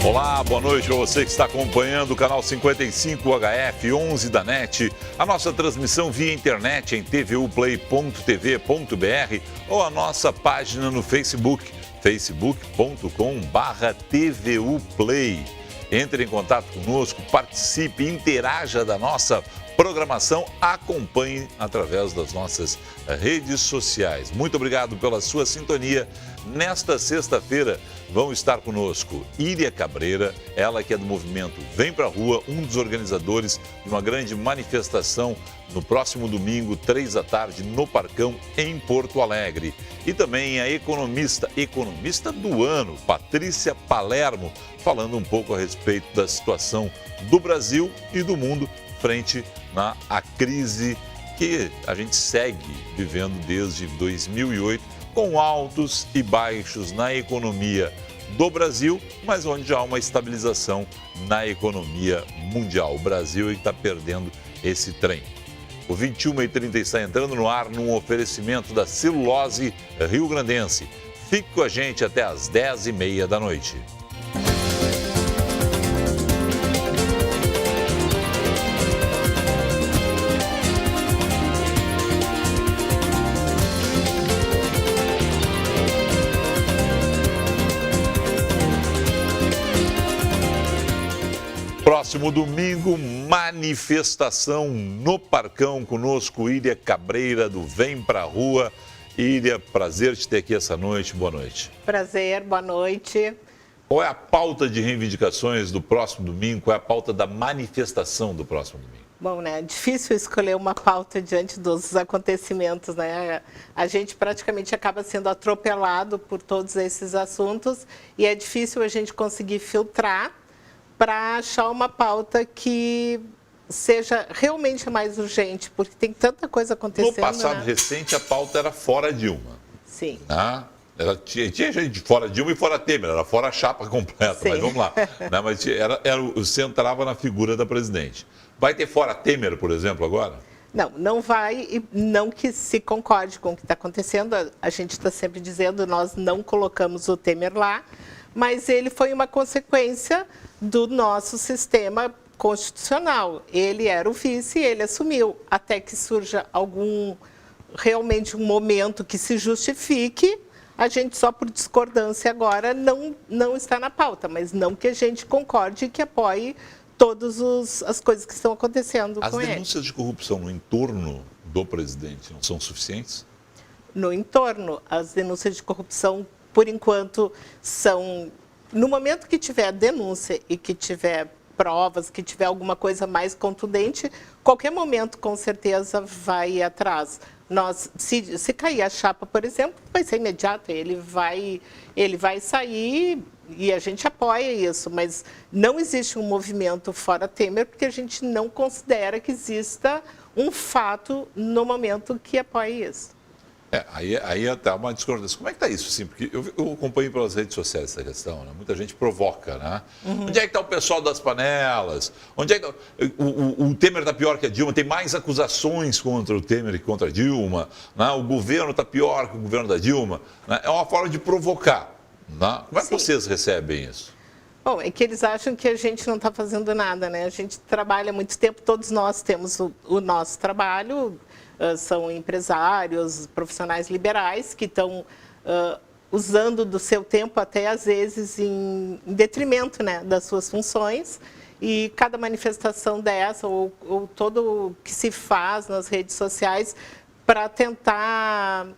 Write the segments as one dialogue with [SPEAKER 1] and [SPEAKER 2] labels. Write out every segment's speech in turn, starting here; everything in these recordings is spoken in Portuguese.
[SPEAKER 1] Olá, boa noite para você que está acompanhando o canal 55 HF 11 da NET, a nossa transmissão via internet em tvuplay.tv.br ou a nossa página no Facebook, facebook.com/tvuplay. Entre em contato conosco, participe, interaja da nossa programação, acompanhe através das nossas redes sociais. Muito obrigado pela sua sintonia. Nesta sexta-feira vão estar conosco Íria Cabreira, ela que é do movimento Vem Pra Rua, um dos organizadores de uma grande manifestação no próximo domingo, 3 da tarde, no Parcão, em Porto Alegre. E também a economista do ano, Patrícia Palermo, falando um pouco a respeito da situação do Brasil e do mundo frente à crise que a gente segue vivendo desde 2008, com altos e baixos na economia do Brasil, mas onde há uma estabilização na economia mundial. O Brasil está perdendo esse trem. O 21h30 está entrando no ar num oferecimento da Celulose Rio-Grandense. Fique com a gente até às 10h30 da noite. Próximo domingo, manifestação no Parcão, conosco Íria Cabreira do Vem Pra Rua. Íria, prazer te ter aqui essa noite, boa noite.
[SPEAKER 2] Prazer, boa noite.
[SPEAKER 1] Qual é a pauta de reivindicações do próximo domingo? Qual é a pauta da manifestação do próximo domingo?
[SPEAKER 2] Bom, né, é difícil escolher uma pauta diante dos acontecimentos, né? A gente praticamente acaba sendo atropelado por todos esses assuntos e é difícil a gente conseguir filtrar para achar uma pauta que seja realmente mais urgente, porque tem tanta coisa acontecendo.
[SPEAKER 1] No passado recente, a pauta era fora Dilma.
[SPEAKER 2] Sim.
[SPEAKER 1] Tinha gente fora Dilma e fora Temer, era fora a chapa completa,
[SPEAKER 2] Sim.
[SPEAKER 1] mas vamos lá. Mas centrava na figura da presidente. Vai ter fora Temer, por exemplo, agora?
[SPEAKER 2] Não, não vai, e não que se concorde com o que está acontecendo. A gente está sempre dizendo, nós não colocamos o Temer lá, mas ele foi uma consequência do nosso sistema constitucional. Ele era o vice e ele assumiu, até que surja realmente um momento que se justifique. A gente só por discordância agora não está na pauta, mas não que a gente concorde e que apoie todas as coisas que estão acontecendo com ele.
[SPEAKER 1] As denúncias de corrupção no entorno do presidente não são suficientes?
[SPEAKER 2] No entorno, as denúncias de corrupção, por enquanto, são... No momento que tiver a denúncia e que tiver provas, que tiver alguma coisa mais contundente, qualquer momento, com certeza, vai atrás. Se cair a chapa, por exemplo, vai ser imediato, ele vai sair e a gente apoia isso, mas não existe um movimento fora Temer, porque a gente não considera que exista um fato no momento que apoie isso.
[SPEAKER 1] Aí até uma discordância. Como é que está isso? Assim, porque eu acompanho pelas redes sociais essa questão, né? Muita gente provoca, né? Uhum. Onde é que está o pessoal das panelas? Onde é que o Temer está pior que a Dilma? Tem mais acusações contra o Temer que contra a Dilma, né? O governo está pior que o governo da Dilma, né? É uma forma de provocar, né? Como é que vocês recebem isso?
[SPEAKER 2] Bom, é que eles acham que a gente não está fazendo nada, né? A gente trabalha há muito tempo, todos nós temos o nosso trabalho. São empresários, profissionais liberais que estão usando do seu tempo até às vezes em detrimento, né, das suas funções, e cada manifestação dessa ou todo o que se faz nas redes sociais para tentar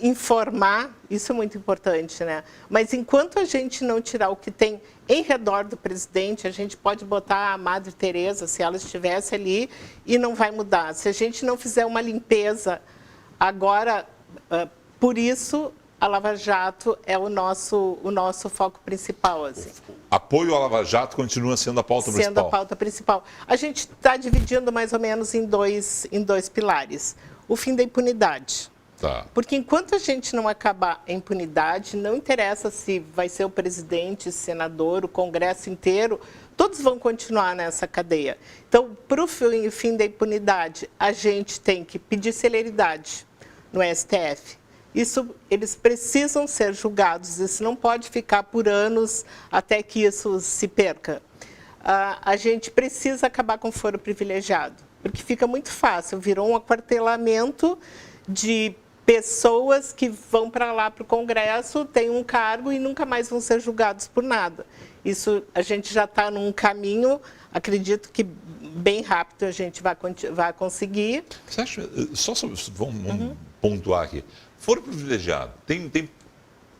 [SPEAKER 2] informar, isso é muito importante, né? Mas enquanto a gente não tirar o que tem em redor do presidente, a gente pode botar a Madre Teresa, se ela estivesse ali, e não vai mudar. Se a gente não fizer uma limpeza agora, por isso a Lava Jato é o nosso foco principal. Assim.
[SPEAKER 1] Apoio à Lava Jato continua sendo a pauta principal?
[SPEAKER 2] Sendo a pauta principal. A gente está dividindo mais ou menos em dois pilares. O fim da impunidade.
[SPEAKER 1] Tá.
[SPEAKER 2] Porque enquanto a gente não acabar a impunidade, não interessa se vai ser o presidente, o senador, o Congresso inteiro, todos vão continuar nessa cadeia. Então, para o fim da impunidade, a gente tem que pedir celeridade no STF, eles precisam ser julgados, isso não pode ficar por anos até que isso se perca. A gente precisa acabar com o foro privilegiado, porque fica muito fácil, virou um aquartelamento de pessoas que vão para lá para o Congresso, têm um cargo e nunca mais vão ser julgados por nada. Isso, a gente já está num caminho, acredito que bem rápido a gente vai conseguir.
[SPEAKER 1] Você acha, vamos pontuar aqui, foro privilegiado, tem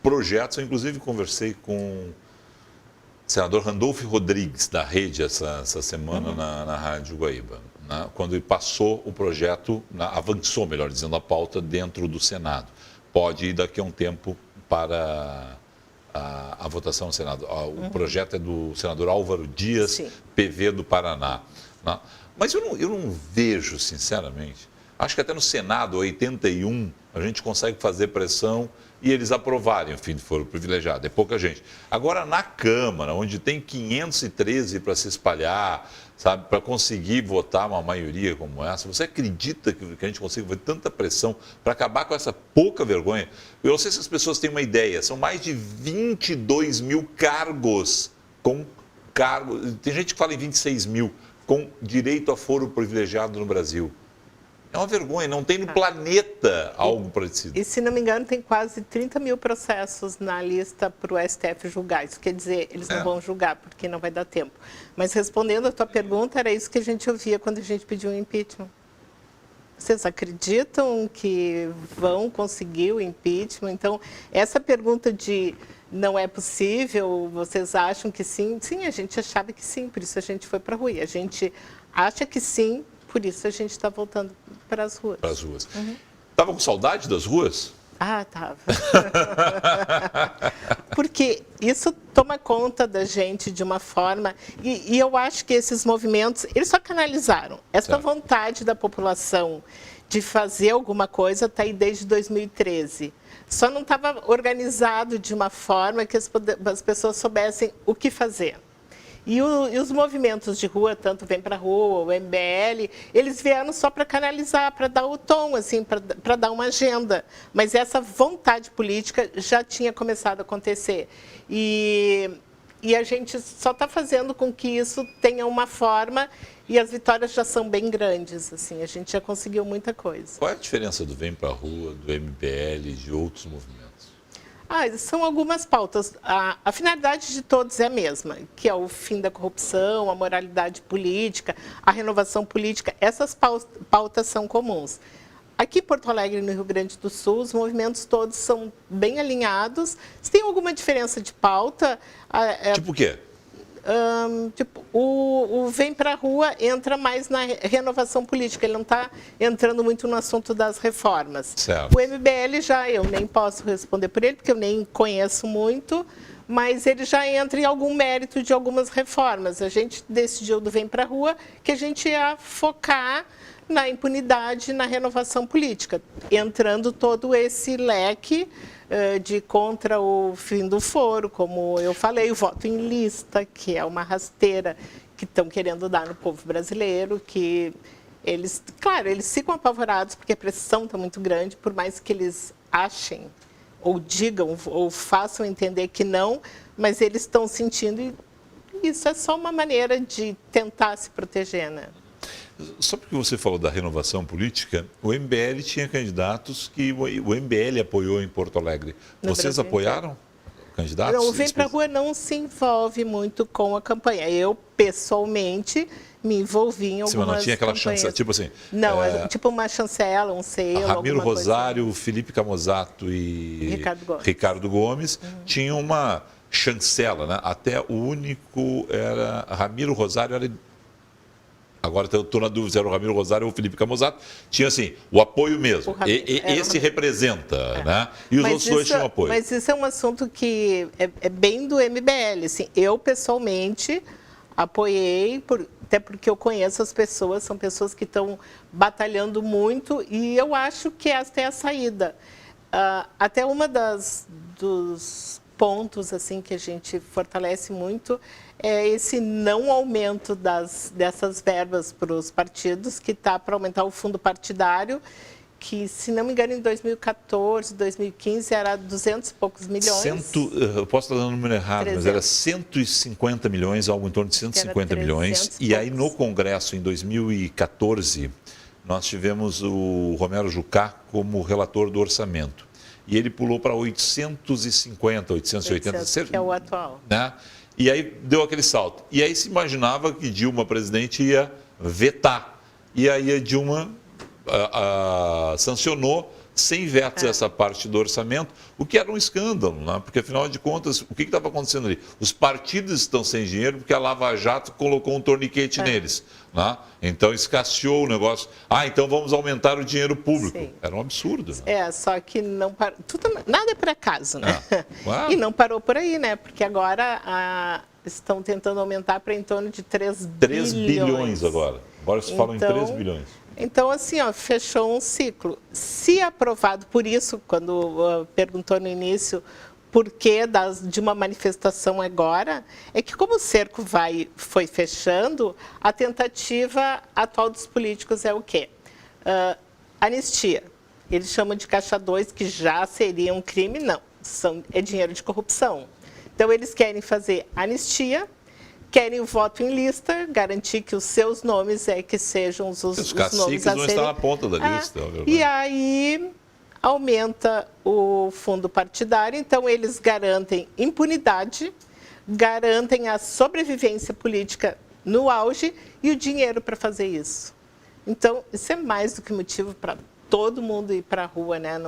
[SPEAKER 1] projetos, eu inclusive conversei com o senador Randolfo Rodrigues, da Rede, essa semana na Rádio Guaíba, né? Quando passou o projeto, avançou, melhor dizendo, a pauta dentro do Senado. Pode ir daqui a um tempo para a votação no Senado. O projeto é do senador Álvaro Dias, sim, PV do Paraná, né? Mas eu não vejo, sinceramente, acho que até no Senado, 81, a gente consegue fazer pressão e eles aprovarem o fim de foro privilegiado. É pouca gente. Agora, na Câmara, onde tem 513 para se espalhar, sabe, para conseguir votar uma maioria como essa, você acredita que a gente consiga fazer tanta pressão para acabar com essa pouca vergonha? Eu não sei se as pessoas têm uma ideia, são mais de 22 mil cargos tem gente que fala em 26 mil, com direito a foro privilegiado no Brasil. É uma vergonha, não tem no planeta algo parecido.
[SPEAKER 2] E, se não me engano, tem quase 30 mil processos na lista para o STF julgar. Isso quer dizer, eles não vão julgar, porque não vai dar tempo. Mas, respondendo a tua pergunta, era isso que a gente ouvia quando a gente pediu o impeachment. Vocês acreditam que vão conseguir o impeachment? Então, essa pergunta de não é possível, vocês acham que sim? Sim, a gente achava que sim, por isso a gente foi para a rua. A gente acha que sim, por isso a gente está voltando para as ruas.
[SPEAKER 1] Para as ruas. Estava com saudade das ruas?
[SPEAKER 2] Ah, estava. Porque isso toma conta da gente de uma forma... E eu acho que esses movimentos, eles só canalizaram. Essa vontade da população de fazer alguma coisa está aí desde 2013. Só não estava organizado de uma forma que as pessoas soubessem o que fazer. E os movimentos de rua, tanto Vem Pra Rua, o MBL, eles vieram só para canalizar, para dar o tom, assim, para dar uma agenda. Mas essa vontade política já tinha começado a acontecer. E a gente só está fazendo com que isso tenha uma forma, e as vitórias já são bem grandes. Assim, a gente já conseguiu muita coisa.
[SPEAKER 1] Qual é a diferença do Vem Pra Rua, do MBL e de outros movimentos?
[SPEAKER 2] São algumas pautas. A finalidade de todos é a mesma, que é o fim da corrupção, a moralidade política, a renovação política. Essas pautas são comuns. Aqui em Porto Alegre, no Rio Grande do Sul, os movimentos todos são bem alinhados. Se tem alguma diferença de pauta...
[SPEAKER 1] Tipo o quê?
[SPEAKER 2] O Vem Pra Rua entra mais na renovação política, ele não está entrando muito no assunto das reformas.
[SPEAKER 1] Certo.
[SPEAKER 2] O MBL eu nem posso responder por ele, porque eu nem conheço muito, mas ele já entra em algum mérito de algumas reformas. A gente decidiu do Vem Pra Rua que a gente ia focar na impunidade, na renovação política, entrando todo esse leque de contra o fim do foro, como eu falei, o voto em lista, que é uma rasteira que estão querendo dar no povo brasileiro, que eles, claro, eles ficam apavorados porque a pressão está muito grande, por mais que eles achem, ou digam, ou façam entender que não, mas eles estão sentindo, e isso é só uma maneira de tentar se proteger, né?
[SPEAKER 1] Só porque você falou da renovação política, o MBL tinha candidatos que o MBL apoiou em Porto Alegre. Vocês apoiaram candidatos?
[SPEAKER 2] Não, o Vem Pra Rua não se envolve muito com a campanha. Eu, pessoalmente, me envolvi em algumas
[SPEAKER 1] Sim, mas não tinha aquela
[SPEAKER 2] campanhas.
[SPEAKER 1] chancela, tipo assim...
[SPEAKER 2] Não, tipo uma chancela, um selo,
[SPEAKER 1] Ramiro Rosário,
[SPEAKER 2] coisa.
[SPEAKER 1] Felipe Camozato e
[SPEAKER 2] Ricardo Gomes
[SPEAKER 1] tinham uma chancela, né? Até o único era... Ramiro Rosário era... Agora estou na dúvida se era o Ramiro Rosário ou o Felipe Camozato. Tinha, assim, o apoio mesmo. Esse representa, né? E os outros dois tinham apoio.
[SPEAKER 2] Mas isso é um assunto que é bem do MBL. Assim, eu, pessoalmente, apoiei, até porque eu conheço as pessoas, são pessoas que estão batalhando muito, e eu acho que esta é a saída. Até uma dos pontos assim que a gente fortalece muito é esse não aumento dessas verbas para os partidos, que está para aumentar o fundo partidário, que, se não me engano, em 2014, 2015, era 200 e poucos milhões.
[SPEAKER 1] Eu posso estar dando o número errado, 300. Mas era 150 milhões, algo em torno de 150 milhões. E aí, no Congresso, em 2014, nós tivemos o Romero Jucá como relator do orçamento. E ele pulou para 850, 880.
[SPEAKER 2] Que é o atual.
[SPEAKER 1] Né? E aí deu aquele salto. E aí se imaginava que Dilma, presidente, ia vetar. E aí a Dilma sancionou sem vetos essa parte do orçamento, o que era um escândalo, né? Porque afinal de contas, o que estava acontecendo ali? Os partidos estão sem dinheiro porque a Lava Jato colocou um torniquete neles. Né? Então escasseou o negócio. Então vamos aumentar o dinheiro público. Sim. Era um absurdo. Né?
[SPEAKER 2] Só que não parou. Nada é por acaso, né? E não parou por aí, né? Porque agora estão tentando aumentar para em torno de 3 bilhões.
[SPEAKER 1] 3 bilhões agora. Agora se falam em 3 bilhões.
[SPEAKER 2] Então, assim, fechou um ciclo. Se aprovado, por isso, quando perguntou no início por que de uma manifestação agora, é que como o cerco foi fechando, a tentativa atual dos políticos é o quê? Anistia. Eles chamam de caixa 2, que já seria um crime, não. É dinheiro de corrupção. Então, eles querem fazer anistia, querem o voto em lista, garantir que os seus nomes que sejam os nomes a serem... Os
[SPEAKER 1] caciques vão estar na ponta da lista.
[SPEAKER 2] E aí aumenta o fundo partidário, então eles garantem impunidade, garantem a sobrevivência política no auge e o dinheiro para fazer isso. Então, isso é mais do que motivo para todo mundo ir para a rua, né?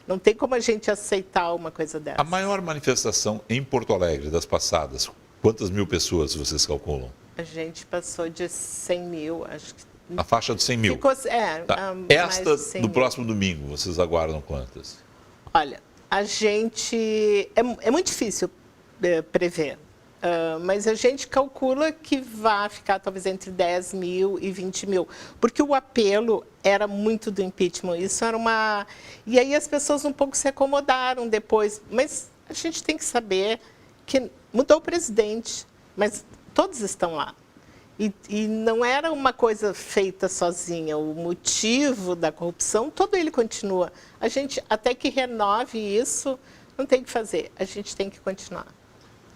[SPEAKER 2] Não tem como a gente aceitar uma coisa dessa.
[SPEAKER 1] A maior manifestação em Porto Alegre das passadas, quantas mil pessoas vocês calculam?
[SPEAKER 2] A gente passou de 100 mil, acho que...
[SPEAKER 1] A faixa de 100 mil.
[SPEAKER 2] Ficou,
[SPEAKER 1] tá. Esta do próximo domingo, vocês aguardam quantas?
[SPEAKER 2] Olha, a gente... É muito difícil prever, mas a gente calcula que vai ficar talvez entre 10 mil e 20 mil, porque o apelo era muito do impeachment. Isso era uma... E aí as pessoas um pouco se acomodaram depois, mas a gente tem que saber que mudou o presidente, mas todos estão lá. E não era uma coisa feita sozinha. O motivo da corrupção, todo ele continua. A gente, até que renove isso, não tem o que fazer. A gente tem que continuar.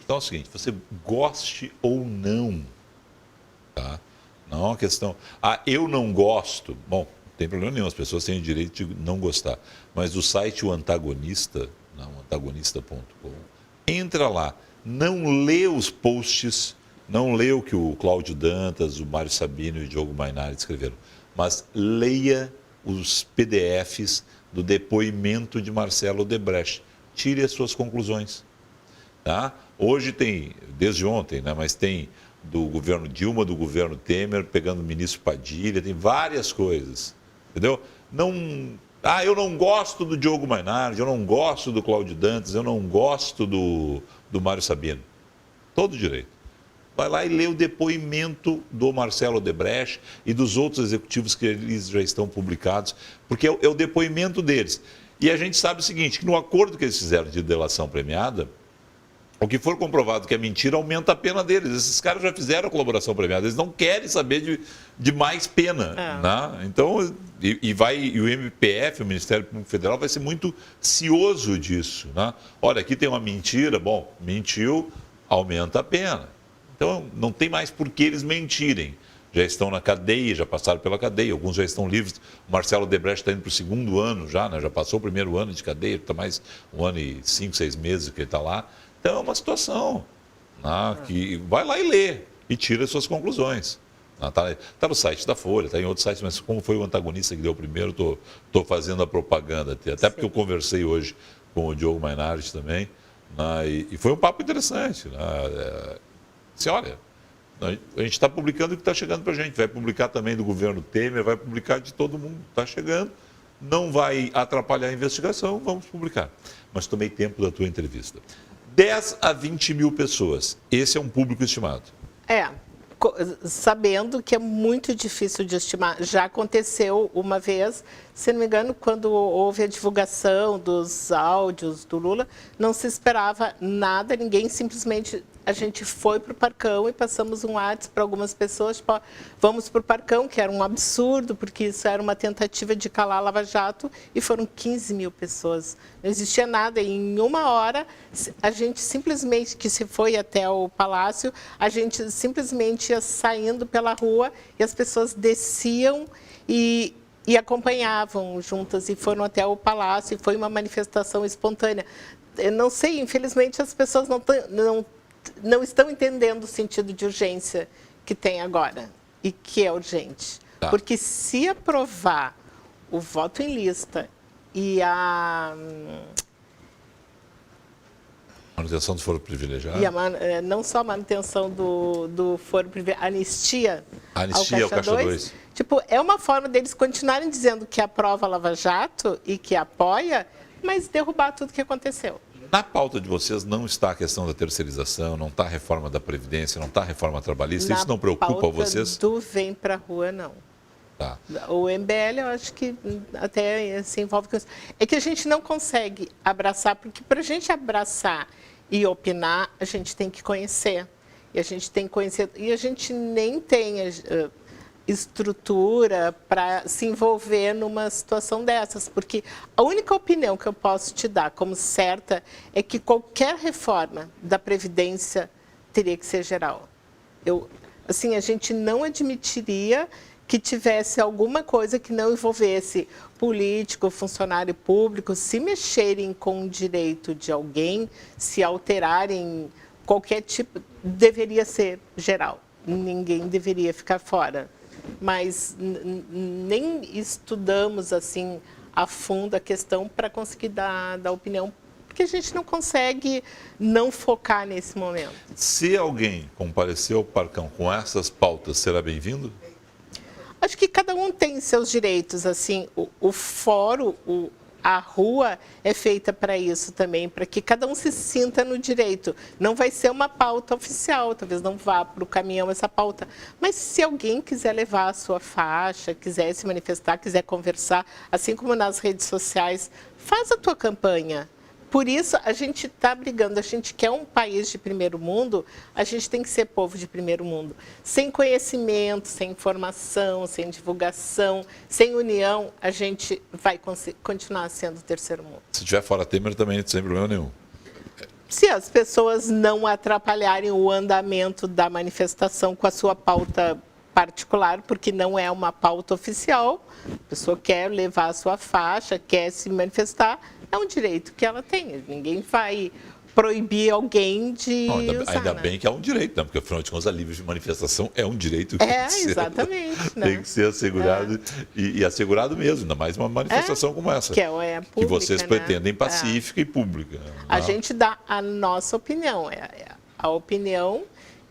[SPEAKER 1] Então é o seguinte, você goste ou não, tá? Não é uma questão... eu não gosto. Bom, não tem problema nenhum, as pessoas têm o direito de não gostar. Mas o site O Antagonista, antagonista.com, entra lá. Não lê os posts, não lê o que o Cláudio Dantas, o Mário Sabino e o Diogo Mainardi escreveram, mas leia os PDFs do depoimento de Marcelo Odebrecht. Tire as suas conclusões. Tá? Hoje tem, desde ontem, né, mas tem do governo Dilma, do governo Temer, pegando o ministro Padilha, tem várias coisas. Entendeu? Eu não gosto do Diogo Mainardi, eu não gosto do Cláudio Dantas, eu não gosto do Mário Sabino. Todo direito. Vai lá e lê o depoimento do Marcelo Odebrecht e dos outros executivos que eles já estão publicados, porque é o depoimento deles. E a gente sabe o seguinte, que no acordo que eles fizeram de delação premiada, o que for comprovado que é mentira, aumenta a pena deles. Esses caras já fizeram a colaboração premiada, eles não querem saber de mais pena. Né? Então, e o MPF, o Ministério Público Federal, vai ser muito cioso disso. Né? Olha, aqui tem uma mentira, bom, mentiu, aumenta a pena. Então, não tem mais por que eles mentirem. Já estão na cadeia, já passaram pela cadeia, alguns já estão livres. O Marcelo Odebrecht está indo para o 2º ano já, né? Já passou o 1º ano de cadeia, está mais 1 ano e 5, 6 meses que ele está lá. Então, é uma situação, né, que vai lá e lê e tira as suas conclusões. Está no site da Folha, está em outros sites, mas como foi o antagonista que deu primeiro, estou fazendo a propaganda. Até porque eu conversei hoje com o Diogo Mainardi também, né, e foi um papo interessante. Né, olha, a gente está publicando o que está chegando para a gente, vai publicar também do governo Temer, vai publicar de todo mundo, está chegando, não vai atrapalhar a investigação, vamos publicar. Mas tomei tempo da tua entrevista. 10 a 20 mil pessoas. Esse é um público estimado.
[SPEAKER 2] Sabendo que é muito difícil de estimar. Já aconteceu uma vez, se não me engano, quando houve a divulgação dos áudios do Lula, não se esperava nada, ninguém simplesmente a gente foi para o Parcão e passamos um WhatsApp para algumas pessoas, tipo, ó, vamos para o Parcão, que era um absurdo, porque isso era uma tentativa de calar a Lava Jato, e foram 15 mil pessoas. Não existia nada, e em uma hora, a gente simplesmente, que se foi até o Palácio, a gente simplesmente ia saindo pela rua e as pessoas desciam e acompanhavam juntas, e foram até o Palácio, e foi uma manifestação espontânea. Eu não sei, infelizmente, as pessoas não estão entendendo o sentido de urgência que tem agora e que é urgente.
[SPEAKER 1] Tá.
[SPEAKER 2] Porque se aprovar o voto em lista e a
[SPEAKER 1] manutenção do foro privilegiado.
[SPEAKER 2] E não só a manutenção do foro privilegiado, anistia
[SPEAKER 1] ao Caixa 2.
[SPEAKER 2] Tipo, é uma forma deles continuarem dizendo que aprova a Lava Jato e que apoia, mas derrubar tudo que aconteceu.
[SPEAKER 1] Na pauta de vocês não está a questão da terceirização, não está a reforma da Previdência, não está a reforma trabalhista? Isso não preocupa vocês?
[SPEAKER 2] Do Vem Pra Rua, não.
[SPEAKER 1] Tá.
[SPEAKER 2] O MBL, eu acho que até se envolve com isso. É que a gente não consegue abraçar, porque para a gente abraçar e opinar, a gente tem que conhecer. E a gente tem que conhecer. E a gente nem tem estrutura para se envolver numa situação dessas, porque a única opinião que eu posso te dar como certa é que qualquer reforma da Previdência teria que ser geral. A gente não admitiria que tivesse alguma coisa que não envolvesse político, funcionário público, se mexerem com o direito de alguém, se alterarem qualquer tipo, deveria ser geral. Ninguém deveria ficar fora. Mas nem estudamos assim a fundo a questão para conseguir dar opinião, porque a gente não consegue não focar nesse momento.
[SPEAKER 1] Se alguém comparecer ao Parcão com essas pautas, será bem-vindo?
[SPEAKER 2] Acho que cada um tem seus direitos, assim, o fórum, a rua é feita para isso também, para que cada um se sinta no direito. Não vai ser uma pauta oficial, talvez não vá para o caminhão essa pauta, mas se alguém quiser levar a sua faixa, quiser se manifestar, quiser conversar, assim como nas redes sociais, faz a tua campanha. Por isso, a gente está brigando, a gente quer um país de primeiro mundo, a gente tem que ser povo de primeiro mundo. Sem conhecimento, sem informação, sem divulgação, sem união, a gente vai continuar sendo o terceiro mundo.
[SPEAKER 1] Se tiver fora Temer também, sem problema nenhum.
[SPEAKER 2] Se as pessoas não atrapalharem o andamento da manifestação com a sua pauta particular, porque não é uma pauta oficial, a pessoa quer levar a sua faixa, quer se manifestar, é um direito que ela tem. Ninguém vai proibir alguém de usar.
[SPEAKER 1] Ainda bem que é um direito, né? Porque afinal de contas a livre manifestação é um direito que
[SPEAKER 2] exatamente,
[SPEAKER 1] tem que ser assegurado e assegurado mesmo, ainda mais uma manifestação como essa.
[SPEAKER 2] Que é pública,
[SPEAKER 1] que vocês pretendem pacífica e pública.
[SPEAKER 2] A gente dá a nossa opinião, a opinião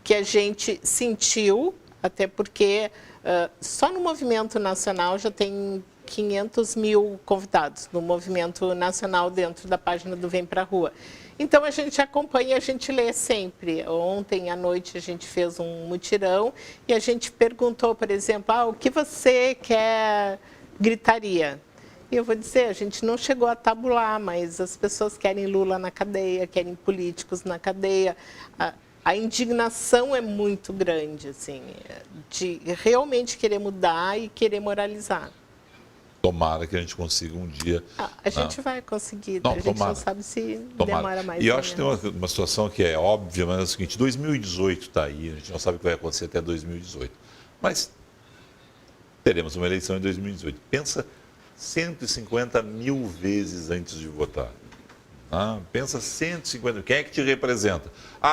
[SPEAKER 2] que a gente sentiu, até porque só no movimento nacional já tem 500 mil convidados no movimento nacional dentro da página do Vem Pra Rua. Então, a gente acompanha, a gente lê sempre. Ontem à noite a gente fez um mutirão e a gente perguntou, por exemplo, o que você quer gritaria? E eu vou dizer, a gente não chegou a tabular, mas as pessoas querem Lula na cadeia, querem políticos na cadeia. A indignação é muito grande, assim, de realmente querer mudar e querer moralizar.
[SPEAKER 1] Tomara que a gente consiga um dia...
[SPEAKER 2] A gente vai conseguir, a gente não sabe se demora mais.
[SPEAKER 1] E eu acho que tem uma situação que é óbvia, mas é o seguinte, 2018 está aí, a gente não sabe o que vai acontecer até 2018. Mas teremos uma eleição em 2018. Pensa 150 mil vezes antes de votar. Pensa 150, quem é que te representa?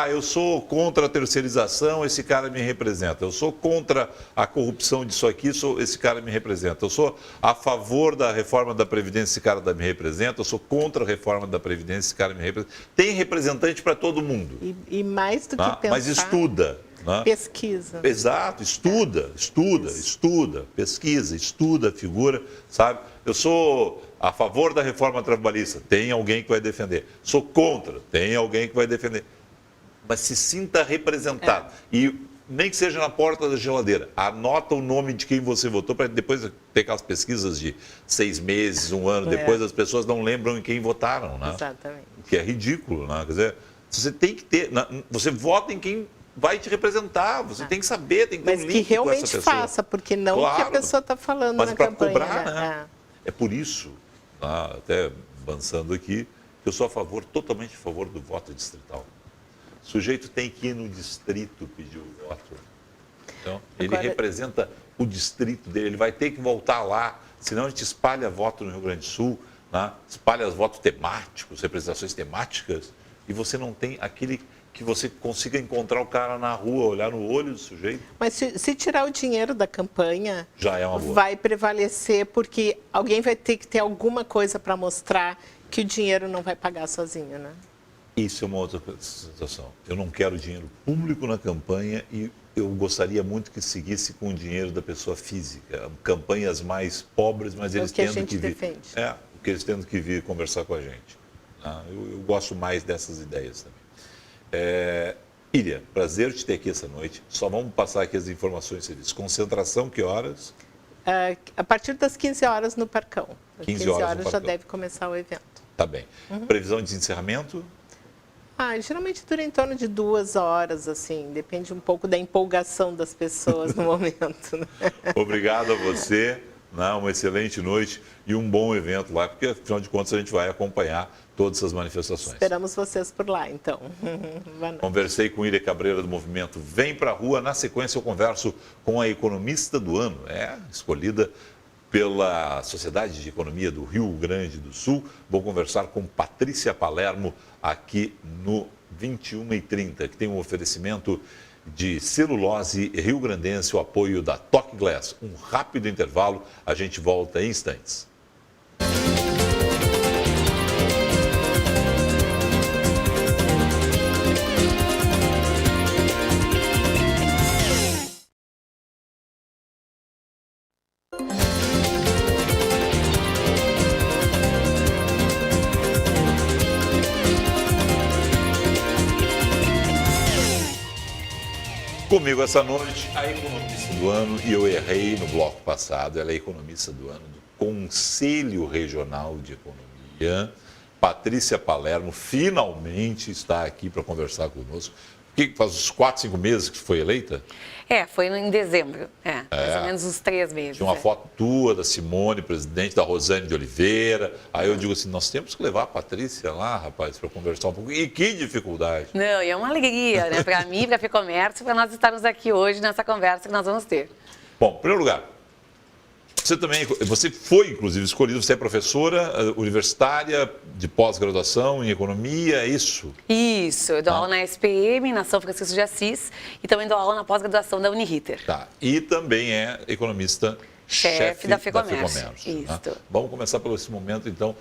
[SPEAKER 1] Eu sou contra a terceirização, esse cara me representa. Eu sou contra a corrupção disso aqui, esse cara me representa. Eu sou a favor da reforma da Previdência, esse cara me representa. Eu sou contra a reforma da Previdência, esse cara me representa. Tem representante para todo mundo.
[SPEAKER 2] E mais do que pensar...
[SPEAKER 1] Mas estuda.
[SPEAKER 2] Pesquisa.
[SPEAKER 1] Exato, estuda, pesquisa, estuda a figura, sabe? Eu sou a favor da reforma trabalhista, tem alguém que vai defender. Sou contra, tem alguém que vai defender. Mas se sinta representado. E nem que seja na porta da geladeira, anota o nome de quem você votou, para depois ter aquelas pesquisas de 6 meses, 1 ano, depois as pessoas não lembram em quem votaram, né?
[SPEAKER 2] Exatamente.
[SPEAKER 1] Que é ridículo, né? Quer dizer, Você tem que ter, você vota em quem vai te representar, você tem que saber, tem que ter um link
[SPEAKER 2] Mas que realmente
[SPEAKER 1] com essa pessoa.
[SPEAKER 2] faça, porque não o que a pessoa está falando
[SPEAKER 1] mas
[SPEAKER 2] na
[SPEAKER 1] para
[SPEAKER 2] campanha.
[SPEAKER 1] cobrar, né? É por isso, até avançando aqui, que eu sou totalmente a favor do voto distrital. O sujeito tem que ir no distrito pedir o voto. Então, ele representa o distrito dele, ele vai ter que voltar lá, senão a gente espalha voto no Rio Grande do Sul, né? Espalha votos temáticos, representações temáticas, e você não tem aquele que você consiga encontrar o cara na rua, olhar no olho do sujeito.
[SPEAKER 2] Mas se tirar o dinheiro da campanha,
[SPEAKER 1] já é uma boa.
[SPEAKER 2] Vai prevalecer, porque alguém vai ter que ter alguma coisa para mostrar que o dinheiro não vai pagar sozinho, né?
[SPEAKER 1] Isso é uma outra situação. Eu não quero dinheiro público na campanha e eu gostaria muito que seguisse com o dinheiro da pessoa física. Campanhas mais pobres, mas eles tendo que vir. Porque eles tendo que vir conversar com a gente. Eu gosto mais dessas ideias também. Ilha, prazer te ter aqui essa noite. Só vamos passar aqui as informações. Concentração, que horas?
[SPEAKER 2] A partir das 15 horas no Parcão.
[SPEAKER 1] 15 horas
[SPEAKER 2] já deve começar o evento.
[SPEAKER 1] Tá bem. Previsão de encerramento?
[SPEAKER 2] Geralmente dura em torno de 2 horas, assim. Depende um pouco da empolgação das pessoas no momento. Né?
[SPEAKER 1] Obrigado a você. Uma excelente noite e um bom evento lá, porque afinal de contas a gente vai acompanhar todas essas manifestações.
[SPEAKER 2] Esperamos vocês por lá, então.
[SPEAKER 1] Conversei com Ilha Cabreira do movimento Vem Pra Rua. Na sequência eu converso com a economista do ano, escolhida pela Sociedade de Economia do Rio Grande do Sul. Vou conversar com Patrícia Palermo aqui no 21h30, que tem um oferecimento de celulose rio-grandense, o apoio da Toque Glass. Um rápido intervalo, a gente volta em instantes. Comigo essa noite, a economista do ano, e eu errei no bloco passado, ela é economista do ano do Conselho Regional de Economia. Patrícia Palermo finalmente está aqui para conversar conosco. Que faz uns 4, 5 meses que foi eleita?
[SPEAKER 3] Foi em dezembro, mais ou menos uns 3 meses.
[SPEAKER 1] Tinha uma foto tua, da Simone, presidente, da Rosane de Oliveira. Aí eu digo assim, nós temos que levar a Patrícia lá, rapaz, para conversar um pouco. E que dificuldade.
[SPEAKER 3] Não, e é uma alegria, né, para mim, para a FEComércio, para nós estarmos aqui hoje nessa conversa que nós vamos ter.
[SPEAKER 1] Bom, em primeiro lugar, você foi, inclusive, escolhida, você é professora universitária de pós-graduação em economia, é isso?
[SPEAKER 3] Isso, eu dou aula na SPM, na São Francisco de Assis, e também dou aula na pós-graduação da Uniriter.
[SPEAKER 1] Tá, e também é economista-chefe
[SPEAKER 3] da FEComércio. Isso.
[SPEAKER 1] Né? Vamos começar pelo esse momento, então,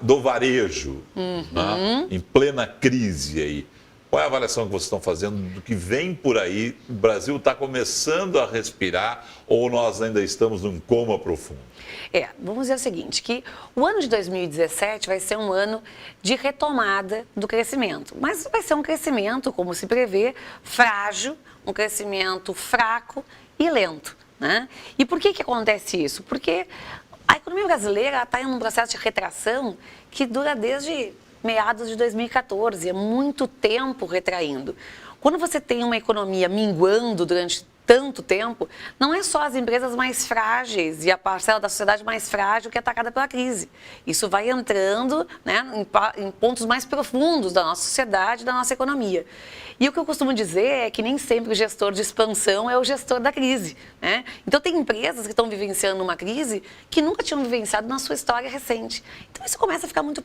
[SPEAKER 1] do varejo, né? Em plena crise aí. Qual é a avaliação que vocês estão fazendo do que vem por aí? O Brasil está começando a respirar ou nós ainda estamos num coma profundo?
[SPEAKER 3] Vamos dizer o seguinte, que o ano de 2017 vai ser um ano de retomada do crescimento. Mas vai ser um crescimento, como se prevê, frágil, um crescimento fraco e lento. Né? E por que acontece isso? Porque a economia brasileira está em um processo de retração que dura desde meados de 2014, é muito tempo retraindo. Quando você tem uma economia minguando durante tanto tempo, não é só as empresas mais frágeis e a parcela da sociedade mais frágil que é atacada pela crise. Isso vai entrando, né, em pontos mais profundos da nossa sociedade, da nossa economia. E o que eu costumo dizer é que nem sempre o gestor de expansão é o gestor da crise. Né? Então, tem empresas que estão vivenciando uma crise que nunca tinham vivenciado na sua história recente. Então, isso começa a ficar muito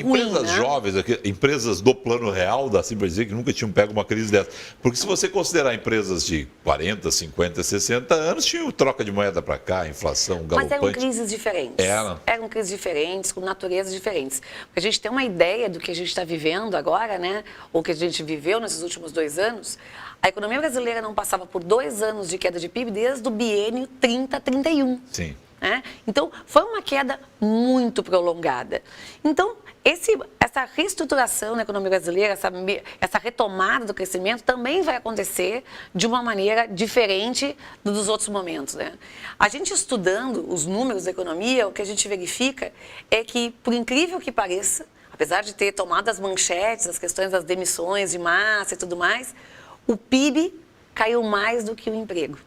[SPEAKER 3] ruim.
[SPEAKER 1] Empresas jovens, empresas do plano real, dá assim para dizer que nunca tinham pego uma crise dessa. Porque se você considerar empresas de 40, 50, 60 anos, tinham troca de moeda para cá, inflação galopante.
[SPEAKER 3] Mas eram crises diferentes. Eram crises diferentes, com naturezas diferentes. Porque a gente tem uma ideia do que a gente está vivendo agora, né? Ou que a gente viveu nesses últimos 2 anos. A economia brasileira não passava por 2 anos de queda de PIB desde o biênio 30-31.
[SPEAKER 1] Sim.
[SPEAKER 3] Então, foi uma queda muito prolongada. Então, essa reestruturação na economia brasileira, essa retomada do crescimento também vai acontecer de uma maneira diferente dos outros momentos. Né? A gente estudando os números da economia, o que a gente verifica é que, por incrível que pareça, apesar de ter tomado as manchetes, as questões das demissões de massa e tudo mais, o PIB caiu mais do que o emprego.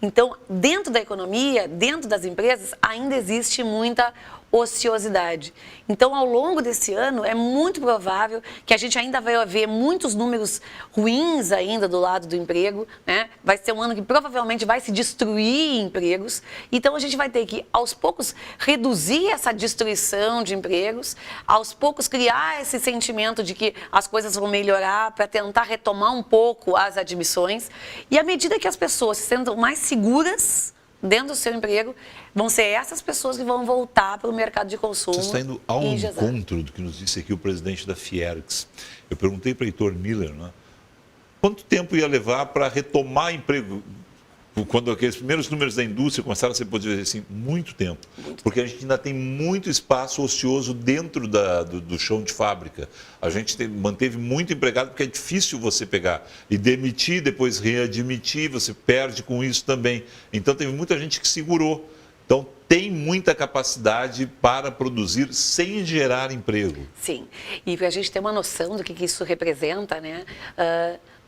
[SPEAKER 3] Então, dentro da economia, dentro das empresas, ainda existe muita ociosidade. Então, ao longo desse ano, é muito provável que a gente ainda vai ver muitos números ruins ainda do lado do emprego, né? Vai ser um ano que provavelmente vai se destruir empregos. Então, a gente vai ter que, aos poucos, reduzir essa destruição de empregos, aos poucos criar esse sentimento de que as coisas vão melhorar para tentar retomar um pouco as admissões. E à medida que as pessoas se sentam mais seguras dentro do seu emprego, vão ser essas pessoas que vão voltar para o mercado de consumo.
[SPEAKER 1] Você está indo ao encontro do que nos disse aqui o presidente da Fiergs. Eu perguntei para o Heitor Miller, né, quanto tempo ia levar para retomar emprego? Quando aqueles primeiros números da indústria começaram a ser, pode dizer assim, muito tempo. Porque a gente ainda tem muito espaço ocioso dentro do chão de fábrica. A gente manteve muito empregado porque é difícil você pegar e demitir, depois readmitir, você perde com isso também. Então teve muita gente que segurou. Então tem muita capacidade para produzir sem gerar emprego.
[SPEAKER 3] Sim, e para a gente ter uma noção do que isso representa, né?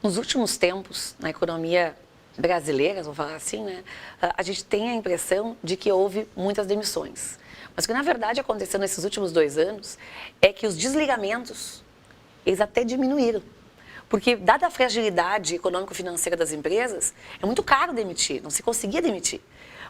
[SPEAKER 3] Nos últimos tempos, na economia brasileiras, vou falar assim, né? A gente tem a impressão de que houve muitas demissões. Mas o que na verdade aconteceu nesses últimos 2 anos é que os desligamentos, eles até diminuíram. Porque, dada a fragilidade econômico-financeira das empresas, é muito caro demitir, não se conseguia demitir.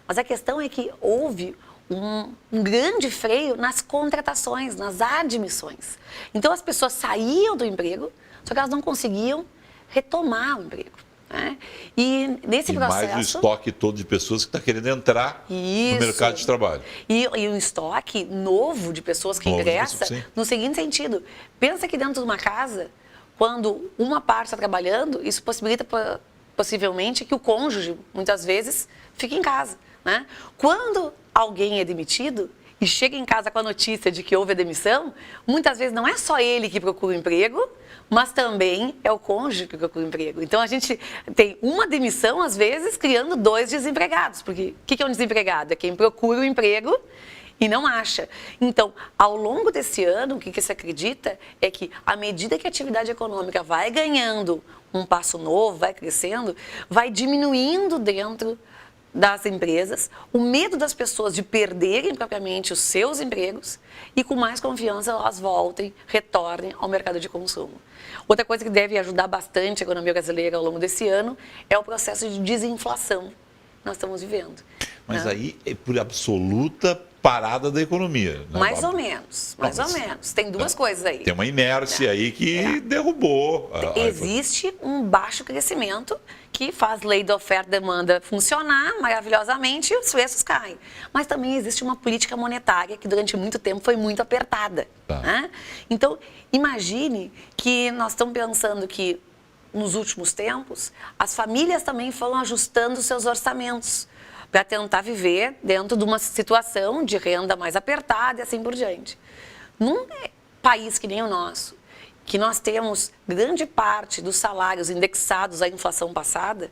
[SPEAKER 3] Mas a questão é que houve um grande freio nas contratações, nas admissões. Então, as pessoas saíam do emprego, só que elas não conseguiam retomar o emprego. Né? E nesse processo...
[SPEAKER 1] mais o estoque todo de pessoas que está querendo entrar no mercado de trabalho.
[SPEAKER 3] E um estoque novo de pessoas que ingressa no seguinte sentido. Pensa que dentro de uma casa, quando uma parte está trabalhando, isso possibilita possivelmente que o cônjuge, muitas vezes, fique em casa. Né? Quando alguém é demitido e chega em casa com a notícia de que houve a demissão, muitas vezes não é só ele que procura um emprego, mas também é o cônjuge que procura emprego. Então, a gente tem uma demissão, às vezes, criando 2 desempregados. Porque o que é um desempregado? É quem procura o emprego e não acha. Então, ao longo desse ano, o que se acredita é que, à medida que a atividade econômica vai ganhando um passo novo, vai crescendo, vai diminuindo dentro das empresas, o medo das pessoas de perderem propriamente os seus empregos e com mais confiança elas voltem, retornem ao mercado de consumo. Outra coisa que deve ajudar bastante a economia brasileira ao longo desse ano é o processo de desinflação que nós estamos vivendo.
[SPEAKER 1] Mas aí é por absoluta parada da economia. Né?
[SPEAKER 3] Mais ou menos, mais ou menos. Tem 2 coisas aí.
[SPEAKER 1] Tem uma inércia aí que derrubou.
[SPEAKER 3] Existe um baixo crescimento que faz lei da oferta e demanda funcionar maravilhosamente e os preços caem. Mas também existe uma política monetária que durante muito tempo foi muito apertada. Né? Então, imagine que nós estamos pensando que nos últimos tempos as famílias também foram ajustando seus orçamentos para tentar viver dentro de uma situação de renda mais apertada e assim por diante. Num país que nem o nosso, que nós temos grande parte dos salários indexados à inflação passada,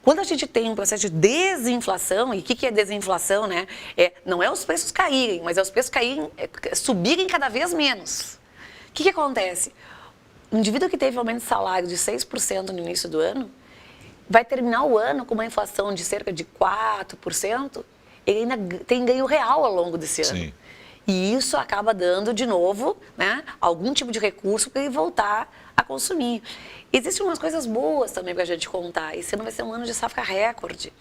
[SPEAKER 3] quando a gente tem um processo de desinflação, e o que é desinflação, né? Não é os preços caírem, mas é os preços subirem cada vez menos. O que acontece? O indivíduo que teve aumento de salário de 6% no início do ano, vai terminar o ano com uma inflação de cerca de 4%, ele ainda tem ganho real ao longo desse ano. Sim. E isso acaba dando, de novo, né, algum tipo de recurso para ele voltar a consumir. Existem umas coisas boas também para a gente contar. Esse ano vai ser um ano de safra recorde,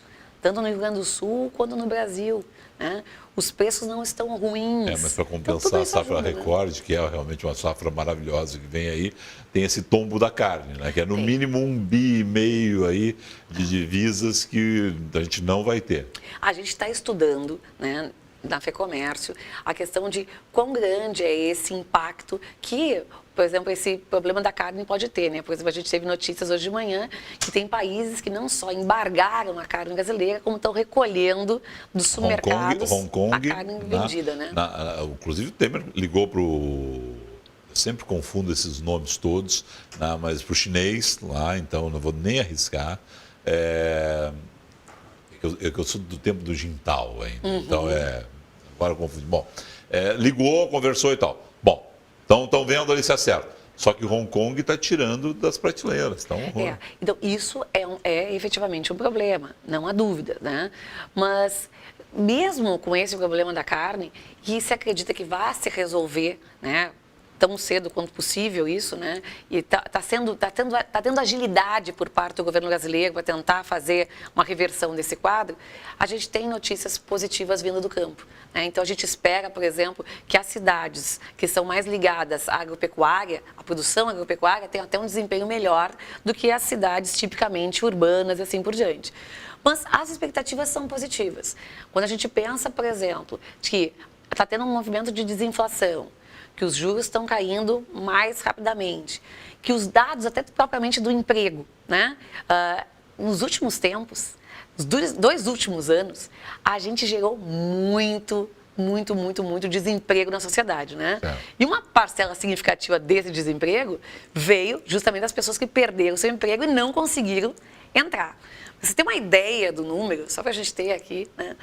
[SPEAKER 3] tanto no Rio Grande do Sul quanto no Brasil. Né? Os preços não estão ruins.
[SPEAKER 1] Mas para compensar então, a safra ajuda, recorde, né? Que é realmente uma safra maravilhosa que vem aí, tem esse tombo da carne, né? Que é no mínimo 1,5 bi aí de divisas que a gente não vai ter.
[SPEAKER 3] A gente está estudando, né, na FEComércio, a questão de quão grande é esse impacto que, por exemplo, esse problema da carne pode ter, né? Por exemplo, a gente teve notícias hoje de manhã que tem países que não só embargaram a carne brasileira, como estão recolhendo dos supermercados
[SPEAKER 1] Hong Kong,
[SPEAKER 3] a carne vendida, né?
[SPEAKER 1] Inclusive o Temer ligou para o... Eu sempre confundo esses nomes todos, né? Mas para o chinês lá, então não vou nem arriscar. Eu sou do tempo do Jintao ainda, então agora eu confundo. Bom, ligou, conversou e tal. Bom, Estão vendo ali se acerta. Só que Hong Kong está tirando das prateleiras.
[SPEAKER 3] Então, isso é efetivamente um problema, não há dúvida, né? Mas, mesmo com esse problema da carne, que se acredita que vai se resolver, né? Tão cedo quanto possível isso, né? E tá tendo agilidade por parte do governo brasileiro para tentar fazer uma reversão desse quadro. A gente tem notícias positivas vindo do campo, né? Então a gente espera, por exemplo, que as cidades que são mais ligadas à agropecuária, à produção agropecuária, tenham até um desempenho melhor do que as cidades tipicamente urbanas e assim por diante. Mas as expectativas são positivas. Quando a gente pensa, por exemplo, que está tendo um movimento de desinflação, que os juros estão caindo mais rapidamente, que os dados até propriamente do emprego, né? Nos últimos tempos, nos dois últimos anos, a gente gerou muito desemprego na sociedade, né? E uma parcela significativa desse desemprego veio justamente das pessoas que perderam seu emprego e não conseguiram entrar. Você tem uma ideia do número, só para a gente ter aqui, né?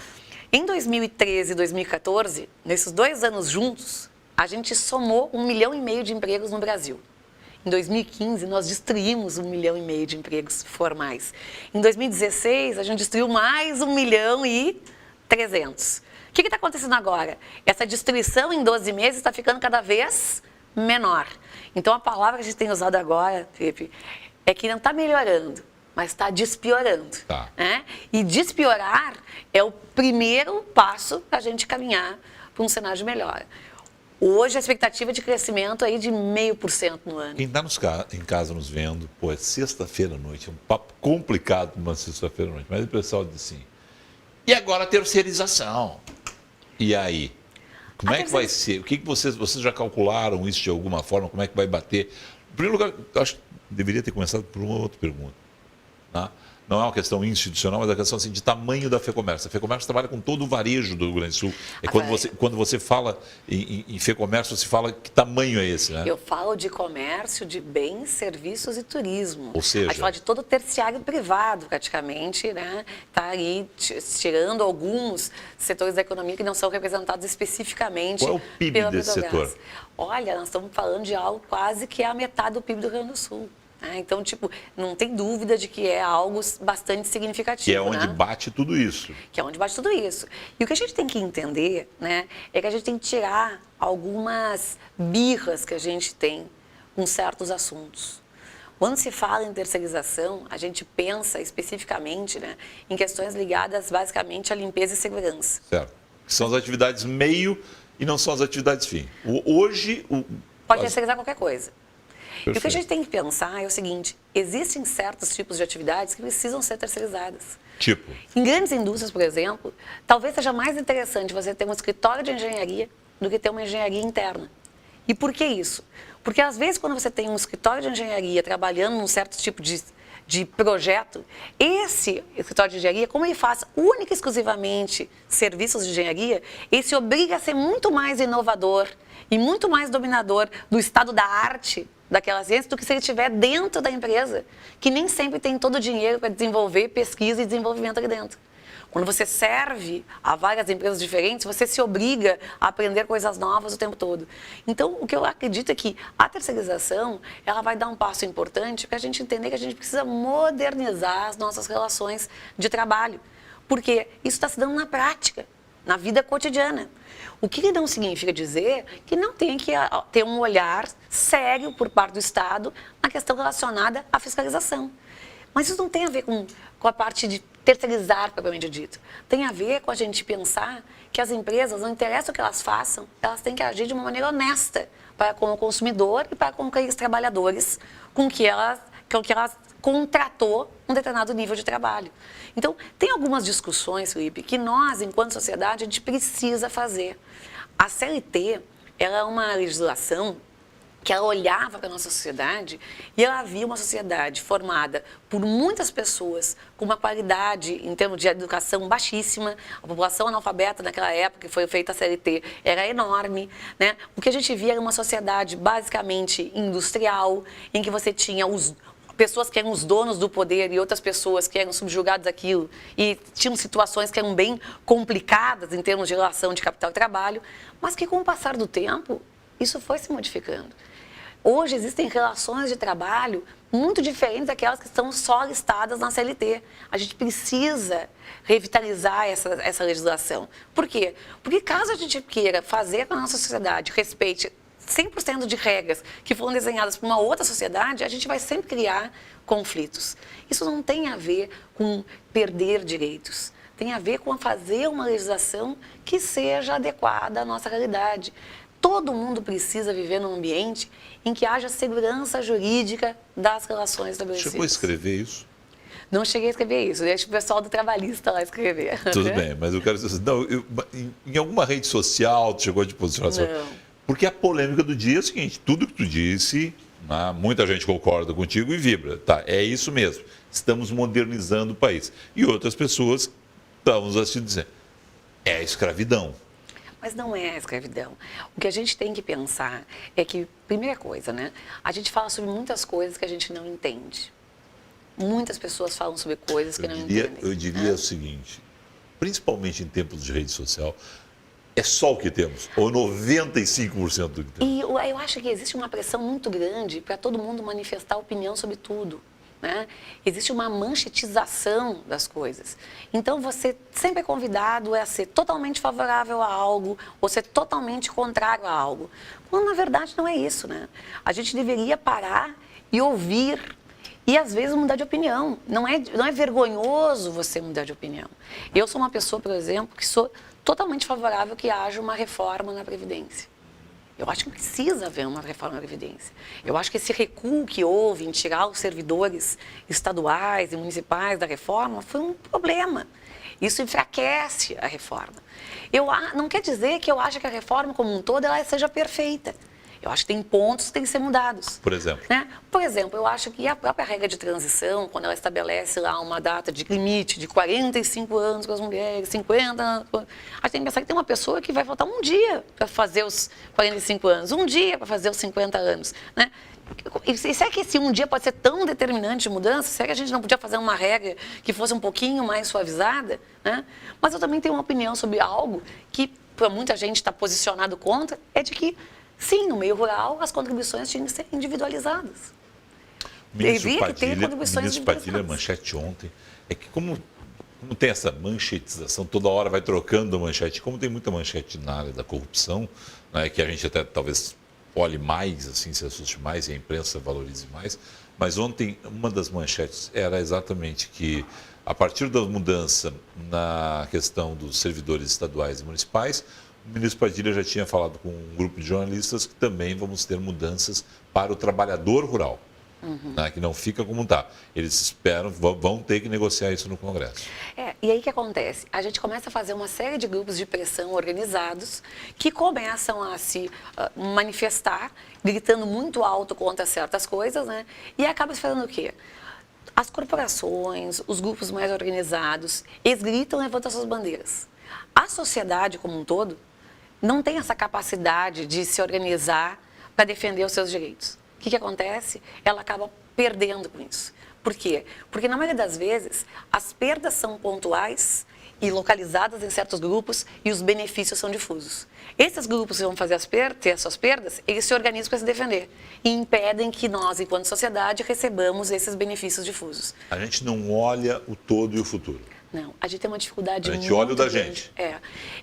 [SPEAKER 3] Em 2013 e 2014, nesses 2 anos juntos, a gente somou 1,5 milhão de empregos no Brasil. Em 2015, nós destruímos 1,5 milhão de empregos formais. Em 2016, a gente destruiu mais 1,3 milhão. O que está acontecendo agora? Essa destruição em 12 meses está ficando cada vez menor. Então, a palavra que a gente tem usado agora, Felipe, é que não está melhorando, mas está despiorando.
[SPEAKER 1] Tá.
[SPEAKER 3] Né? E despiorar é o primeiro passo para a gente caminhar para um cenário melhor. Hoje a expectativa de crescimento aí de 0,5% no ano.
[SPEAKER 1] Quem está em casa nos vendo, é sexta-feira à noite, é um papo complicado para uma sexta-feira à noite, mas o pessoal diz assim, e agora a terceirização? E aí? Como é que vai ser? O que vocês já calcularam isso de alguma forma? Como é que vai bater? Em primeiro lugar, eu acho que deveria ter começado por uma outra pergunta. Tá? Não é uma questão institucional, mas é uma questão assim, de tamanho da FEComércio. A FEComércio trabalha com todo o varejo do Rio Grande do Sul. Quando você fala em FEComércio, você fala que tamanho é esse, né?
[SPEAKER 3] Eu falo de comércio, de bens, serviços e turismo.
[SPEAKER 1] Ou seja...
[SPEAKER 3] A gente fala de todo o terciário privado, praticamente, né? Está aí tirando alguns setores da economia que não são representados especificamente
[SPEAKER 1] pela Petrobras. Qual é o PIB desse setor?
[SPEAKER 3] Olha, nós estamos falando de algo quase que é a metade do PIB do Rio Grande do Sul. Então, não tem dúvida de que é algo bastante significativo.
[SPEAKER 1] Que é onde bate tudo isso.
[SPEAKER 3] Que é onde bate tudo isso. E o que a gente tem que entender, né, é que a gente tem que tirar algumas birras que a gente tem com certos assuntos. Quando se fala em terceirização, a gente pensa especificamente, né, em questões ligadas basicamente à limpeza e segurança.
[SPEAKER 1] Certo. Que são as atividades meio e não são as atividades fim. Hoje...
[SPEAKER 3] Pode terceirizar qualquer coisa.
[SPEAKER 1] Perfeito.
[SPEAKER 3] E o que a gente tem que pensar é o seguinte, existem certos tipos de atividades que precisam ser terceirizadas.
[SPEAKER 1] Tipo?
[SPEAKER 3] Em grandes indústrias, por exemplo, talvez seja mais interessante você ter um escritório de engenharia do que ter uma engenharia interna. E por que isso? Porque às vezes quando você tem um escritório de engenharia trabalhando num certo tipo de projeto, esse escritório de engenharia, como ele faz única e exclusivamente serviços de engenharia, ele se obriga a ser muito mais inovador e muito mais dominador do estado da arte daquela ciência do que se ele estiver dentro da empresa, que nem sempre tem todo o dinheiro para desenvolver pesquisa e desenvolvimento ali dentro. Quando você serve a várias empresas diferentes, você se obriga a aprender coisas novas o tempo todo. Então, o que eu acredito é que a terceirização, ela vai dar um passo importante para a gente entender que a gente precisa modernizar as nossas relações de trabalho. Porque isso está se dando na prática, na vida cotidiana. O que não significa dizer que não tem que ter um olhar sério por parte do Estado na questão relacionada à fiscalização. Mas isso não tem a ver com a parte de terceirizar, propriamente dito. Tem a ver com a gente pensar que as empresas, não interessa o que elas façam, elas têm que agir de uma maneira honesta para com o consumidor e para com aqueles trabalhadores com que elas contratou um determinado nível de trabalho. Então, tem algumas discussões, Felipe, que nós, enquanto sociedade, a gente precisa fazer. A CLT, ela é uma legislação que ela olhava para a nossa sociedade e ela via uma sociedade formada por muitas pessoas com uma qualidade em termos de educação baixíssima. A população analfabeta naquela época que foi feita a CLT era enorme, né? O que a gente via era uma sociedade basicamente industrial, em que você tinha pessoas que eram os donos do poder e outras pessoas que eram subjugadas daquilo e tinham situações que eram bem complicadas em termos de relação de capital e trabalho, mas que com o passar do tempo Isso foi se modificando. Hoje existem relações de trabalho muito diferentes daquelas que estão só listadas na CLT. A gente precisa revitalizar essa legislação. Por quê? Porque caso a gente queira fazer com a nossa sociedade respeite 100% de regras que foram desenhadas por uma outra sociedade, a gente vai sempre criar conflitos. Isso não tem a ver com perder direitos. Tem a ver com fazer uma legislação que seja adequada à nossa realidade. Todo mundo precisa viver num ambiente em que haja segurança jurídica das relações estabelecidas.
[SPEAKER 1] Chegou a escrever isso?
[SPEAKER 3] Não cheguei a escrever isso, deixa o pessoal do trabalhista lá escrever.
[SPEAKER 1] Tudo bem, mas eu quero dizer assim, não, em alguma rede social tu chegou a te posicionar sobre... Porque a polêmica do dia é o seguinte, tudo que tu disse, né, muita gente concorda contigo e vibra, tá? É isso mesmo, estamos modernizando o país. E outras pessoas estamos assim dizendo, é a escravidão.
[SPEAKER 3] Mas não é a escravidão. O que a gente tem que pensar é que, primeira coisa, né? A gente fala sobre muitas coisas que a gente não entende. Muitas pessoas falam sobre coisas que não entendem.
[SPEAKER 1] Eu diria o seguinte, principalmente em tempos de rede social, é só o que temos, ou 95% do que temos.
[SPEAKER 3] E eu acho que existe uma pressão muito grande para todo mundo manifestar opinião sobre tudo. Né? Existe uma manchetização das coisas. Então, você sempre é convidado a ser totalmente favorável a algo ou ser totalmente contrário a algo. Quando, na verdade, não é isso. Né? A gente deveria parar e ouvir e, às vezes, mudar de opinião. Não é vergonhoso você mudar de opinião. Eu sou uma pessoa, por exemplo, que sou totalmente favorável que haja uma reforma na Previdência. Eu acho que precisa haver uma reforma da Previdência. Eu acho que esse recuo que houve em tirar os servidores estaduais e municipais da reforma foi um problema. Isso enfraquece a reforma. Não quer dizer que eu acho que a reforma como um todo ela seja perfeita. Eu acho que tem pontos que têm que ser mudados.
[SPEAKER 1] Por exemplo?
[SPEAKER 3] Né? Por exemplo, eu acho que a própria regra de transição, quando ela estabelece lá uma data de limite de 45 anos para as mulheres, 50 anos, a gente tem que pensar que tem uma pessoa que vai faltar um dia para fazer os 45 anos, um dia para fazer os 50 anos. Né? E será que esse um dia pode ser tão determinante de mudança? Será que a gente não podia fazer uma regra que fosse um pouquinho mais suavizada? Né? Mas eu também tenho uma opinião sobre algo que, para muita gente está posicionado contra, é de que sim, no meio rural, as contribuições tinham que ser individualizadas.
[SPEAKER 1] Ministro Padilha, manchete ontem, é que como tem essa manchetização, toda hora vai trocando a manchete, como tem muita manchete na área da corrupção, né, que a gente até talvez olhe mais, assim, se assuste mais e a imprensa valorize mais, mas ontem uma das manchetes era exatamente que, a partir da mudança na questão dos servidores estaduais e municipais, o ministro Padilha já tinha falado com um grupo de jornalistas que também vamos ter mudanças para o trabalhador rural, né, que não fica como está. Eles esperam, vão ter que negociar isso no Congresso.
[SPEAKER 3] E aí o que acontece? A gente começa a fazer uma série de grupos de pressão organizados que começam a se manifestar, gritando muito alto contra certas coisas, né? E acaba se fazendo o quê? As corporações, os grupos mais organizados, eles gritam e levantam suas bandeiras. A sociedade como um todo não tem essa capacidade de se organizar para defender os seus direitos. O que acontece? Ela acaba perdendo com isso. Por quê? Porque, na maioria das vezes, as perdas são pontuais e localizadas em certos grupos e os benefícios são difusos. Esses grupos que vão fazer ter as suas perdas, eles se organizam para se defender e impedem que nós, enquanto sociedade, recebamos esses benefícios difusos.
[SPEAKER 1] A gente não olha o todo e o futuro.
[SPEAKER 3] Não, a gente tem uma dificuldade muito grande.
[SPEAKER 1] A gente olha o da gente.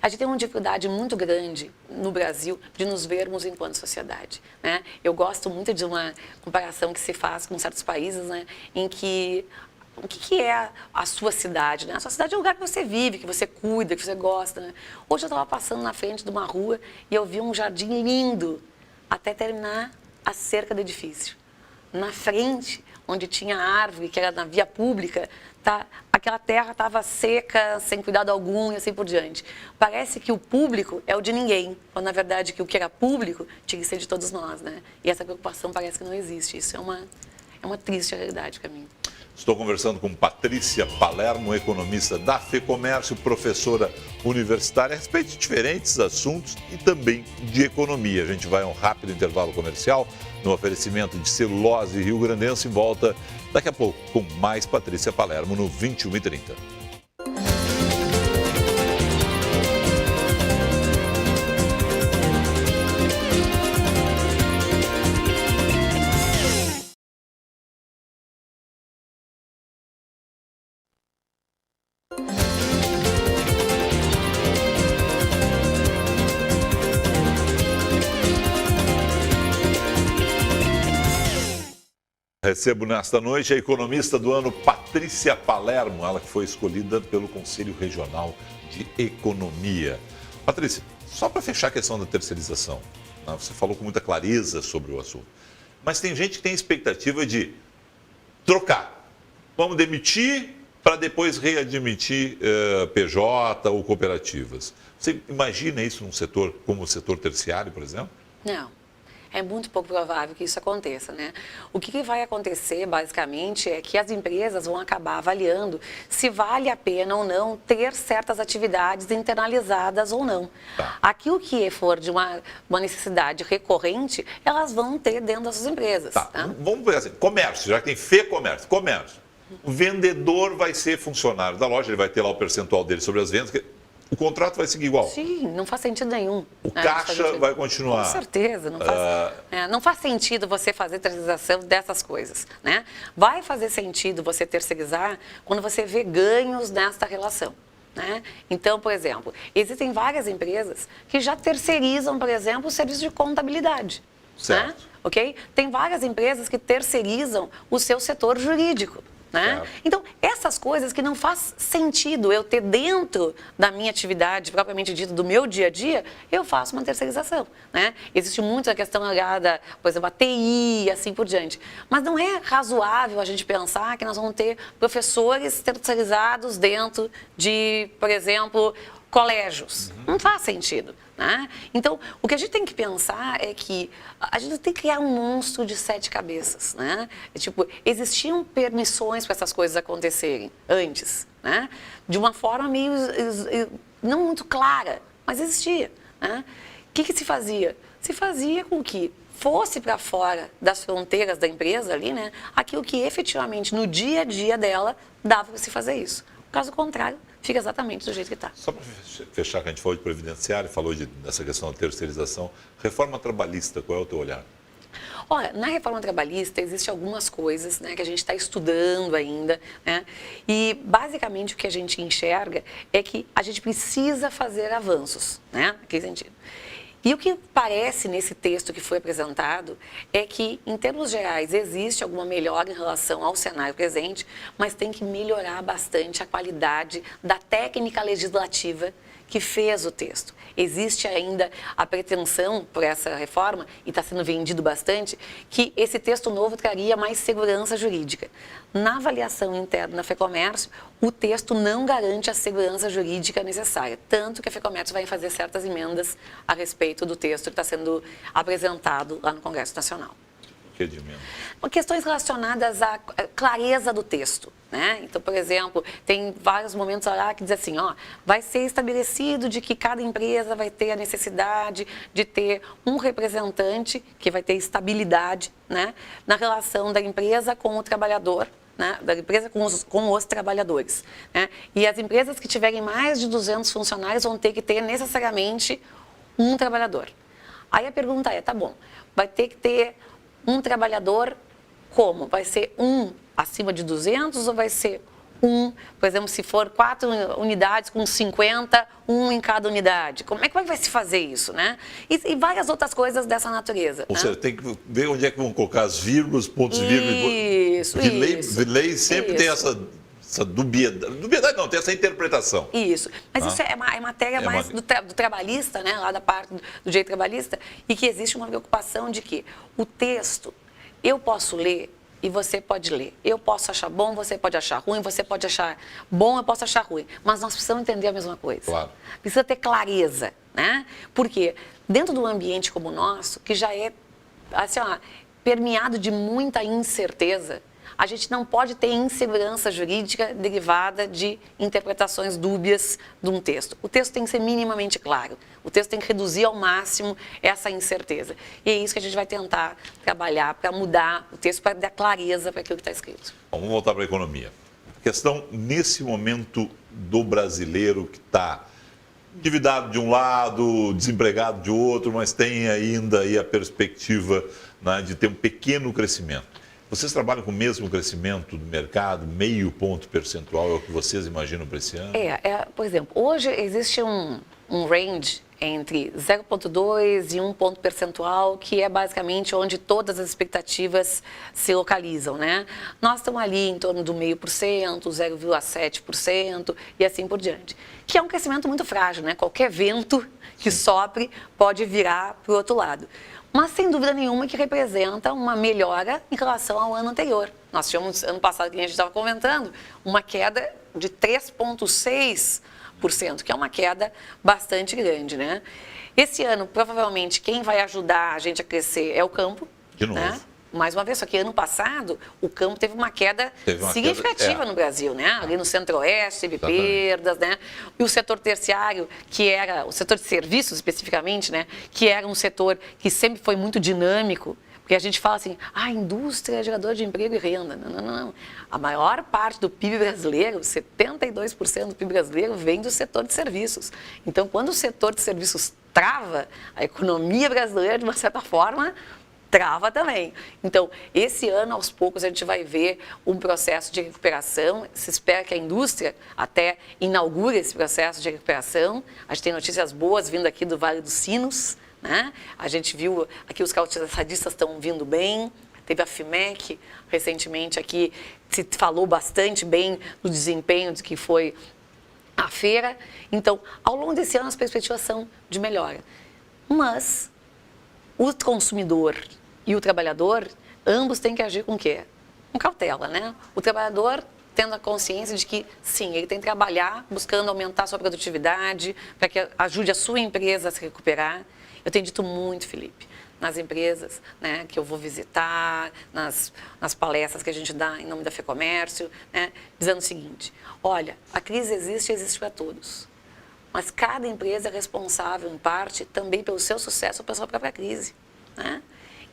[SPEAKER 3] A gente tem uma dificuldade muito grande no Brasil de nos vermos enquanto sociedade. Né? Eu gosto muito de uma comparação que se faz com certos países, né, em que o que é a sua cidade? Né? A sua cidade é um lugar que você vive, que você cuida, que você gosta. Né? Hoje eu estava passando na frente de uma rua e eu vi um jardim lindo até terminar a cerca do edifício. Na frente, onde tinha árvore, que era na via pública, aquela terra estava seca, sem cuidado algum e assim por diante. Parece que o público é o de ninguém, quando na verdade que o que era público tinha que ser de todos nós. Né? E essa preocupação parece que não existe. Isso é uma triste realidade para mim.
[SPEAKER 1] Estou conversando com Patrícia Palermo, economista da FEComércio, professora universitária, a respeito de diferentes assuntos e também de economia. A gente vai a um rápido intervalo comercial no oferecimento de Celulose Rio Grandense e volta daqui a pouco com mais Patrícia Palermo no 21h30. Recebo nesta noite a economista do ano, Patrícia Palermo, ela que foi escolhida pelo Conselho Regional de Economia. Patrícia, só para fechar a questão da terceirização, né? Você falou com muita clareza sobre o assunto, mas tem gente que tem expectativa de trocar. Vamos demitir para depois readmitir PJ ou cooperativas. Você imagina isso num setor como o setor terciário, por exemplo?
[SPEAKER 3] Não. É muito pouco provável que isso aconteça, né? O que vai acontecer, basicamente, é que as empresas vão acabar avaliando se vale a pena ou não ter certas atividades internalizadas ou não.
[SPEAKER 1] Tá.
[SPEAKER 3] Aquilo que for de uma necessidade recorrente, elas vão ter dentro das suas empresas.
[SPEAKER 1] Tá.
[SPEAKER 3] Tá?
[SPEAKER 1] Vamos ver assim, comércio, já que tem FEComércio, comércio. O vendedor vai ser funcionário da loja, ele vai ter lá o percentual dele sobre as vendas. O contrato vai seguir igual.
[SPEAKER 3] Sim, não faz sentido nenhum.
[SPEAKER 1] O caixa vai continuar.
[SPEAKER 3] Com certeza. Não faz sentido você fazer terceirização dessas coisas, né? Vai fazer sentido você terceirizar quando você vê ganhos nesta relação, né? Então, por exemplo, existem várias empresas que já terceirizam, por exemplo, o serviço de contabilidade.
[SPEAKER 1] Certo.
[SPEAKER 3] Né? Ok? Tem várias empresas que terceirizam o seu setor jurídico. Né? Então, essas coisas que não faz sentido eu ter dentro da minha atividade, propriamente dita, do meu dia a dia, eu faço uma terceirização. Né? Existe muito a questão ligada, por exemplo, a TI e assim por diante. Mas não é razoável a gente pensar que nós vamos ter professores terceirizados dentro de, por exemplo, colégios. Não faz sentido. Né? Então, o que a gente tem que pensar é que a gente tem que criar um monstro de 7 cabeças. Né? Tipo, existiam permissões para essas coisas acontecerem antes, né? De uma forma meio, não muito clara, mas existia. Né? O que se fazia? Se fazia com que fosse para fora das fronteiras da empresa ali, né? Aquilo que efetivamente no dia a dia dela dava para se fazer isso. Caso contrário, fica exatamente do jeito que está.
[SPEAKER 1] Só para fechar, que a gente falou de previdenciário, falou dessa questão da terceirização. Reforma trabalhista, qual é o teu olhar?
[SPEAKER 3] Olha, na reforma trabalhista existem algumas coisas, né, que a gente está estudando ainda, né? E basicamente o que a gente enxerga é que a gente precisa fazer avanços, né, naquele sentido. E o que parece nesse texto que foi apresentado é que, em termos gerais, existe alguma melhora em relação ao cenário presente, mas tem que melhorar bastante a qualidade da técnica legislativa que fez o texto. Existe ainda a pretensão por essa reforma, e está sendo vendido bastante, que esse texto novo traria mais segurança jurídica. Na avaliação interna da FEComércio, o texto não garante a segurança jurídica necessária, tanto que a FEComércio vai fazer certas emendas a respeito do texto que está sendo apresentado lá no Congresso Nacional.
[SPEAKER 1] Que de menos?
[SPEAKER 3] Questões relacionadas à clareza do texto. Né? Então, por exemplo, tem vários momentos lá que diz assim, ó, vai ser estabelecido de que cada empresa vai ter a necessidade de ter um representante que vai ter estabilidade, né, na relação da empresa com o trabalhador, né, da empresa com os trabalhadores. Né? E as empresas que tiverem mais de 200 funcionários vão ter que ter necessariamente um trabalhador. Aí a pergunta é, tá bom, vai ter que ter um trabalhador como? Vai ser um acima de 200 ou vai ser um, por exemplo, se for 4 unidades com 50, um em cada unidade? Como é que vai se fazer isso, né? E várias outras coisas dessa natureza.
[SPEAKER 1] Ou seja, tem que ver onde é que vão colocar as vírgulas, pontos de vírgula.
[SPEAKER 3] Isso,
[SPEAKER 1] de lei sempre tem essa dubiedade não, tem essa interpretação.
[SPEAKER 3] Isso, mas isso é matéria mais do trabalhista, né, lá da parte do direito trabalhista, e que existe uma preocupação de que o texto, eu posso ler e você pode ler. Eu posso achar bom, você pode achar ruim, você pode achar bom, eu posso achar ruim. Mas nós precisamos entender a mesma coisa.
[SPEAKER 1] Claro.
[SPEAKER 3] Precisa ter clareza, né? Porque dentro de um ambiente como o nosso, que já é assim, ó, permeado de muita incerteza, a gente não pode ter insegurança jurídica derivada de interpretações dúbias de um texto. O texto tem que ser minimamente claro. O texto tem que reduzir ao máximo essa incerteza. E é isso que a gente vai tentar trabalhar para mudar o texto, para dar clareza para aquilo que está escrito.
[SPEAKER 1] Bom, vamos voltar para a economia. A questão, nesse momento, do brasileiro que está endividado de um lado, desempregado de outro, mas tem ainda aí a perspectiva, né, de ter um pequeno crescimento. Vocês trabalham com o mesmo crescimento do mercado, meio ponto percentual, é o que vocês imaginam para esse ano?
[SPEAKER 3] Por exemplo, hoje existe um range entre 0,2 e 1 ponto percentual, que é basicamente onde todas as expectativas se localizam, né? Nós estamos ali em torno do 0,5%, 0,7% e assim por diante. Que é um crescimento muito frágil, né? Qualquer vento que sopre pode virar para o outro lado. Mas, sem dúvida nenhuma, que representa uma melhora em relação ao ano anterior. Nós tínhamos, ano passado, que a gente estava comentando, uma queda de 3,6%, que é uma queda bastante grande, né? Esse ano, provavelmente, quem vai ajudar a gente a crescer é o campo.
[SPEAKER 1] De novo.
[SPEAKER 3] Né? Mais uma vez, só que ano passado o campo teve uma queda significativa no Brasil, né? Ali no Centro-Oeste teve perdas, né? E o setor terciário, que era o setor de serviços especificamente, né? Que era um setor que sempre foi muito dinâmico, porque a gente fala assim, a indústria é geradora de emprego e renda. Não. A maior parte do PIB brasileiro, 72% do PIB brasileiro vem do setor de serviços. Então, quando o setor de serviços trava, a economia brasileira, de uma certa forma, trava também. Então, esse ano, aos poucos, a gente vai ver um processo de recuperação. Se espera que a indústria até inaugure esse processo de recuperação. A gente tem notícias boas vindo aqui do Vale dos Sinos, né? A gente viu aqui os calçadistas estão vindo bem. Teve a FIMEC recentemente aqui, se falou bastante bem do desempenho de que foi a feira. Então, ao longo desse ano, as perspectivas são de melhora. Mas o consumidor e o trabalhador, ambos têm que agir com o quê? Com cautela, né? O trabalhador tendo a consciência de que, sim, ele tem que trabalhar buscando aumentar a sua produtividade para que ajude a sua empresa a se recuperar. Eu tenho dito muito, Felipe, nas empresas, né, que eu vou visitar, nas palestras que a gente dá em nome da FEComércio, né, dizendo o seguinte, olha, a crise existe para todos. Mas cada empresa é responsável, em parte, também pelo seu sucesso ou pela sua própria crise, né?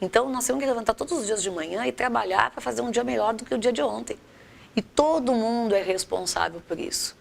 [SPEAKER 3] Então, nós temos que levantar todos os dias de manhã e trabalhar para fazer um dia melhor do que o dia de ontem. E todo mundo é responsável por isso.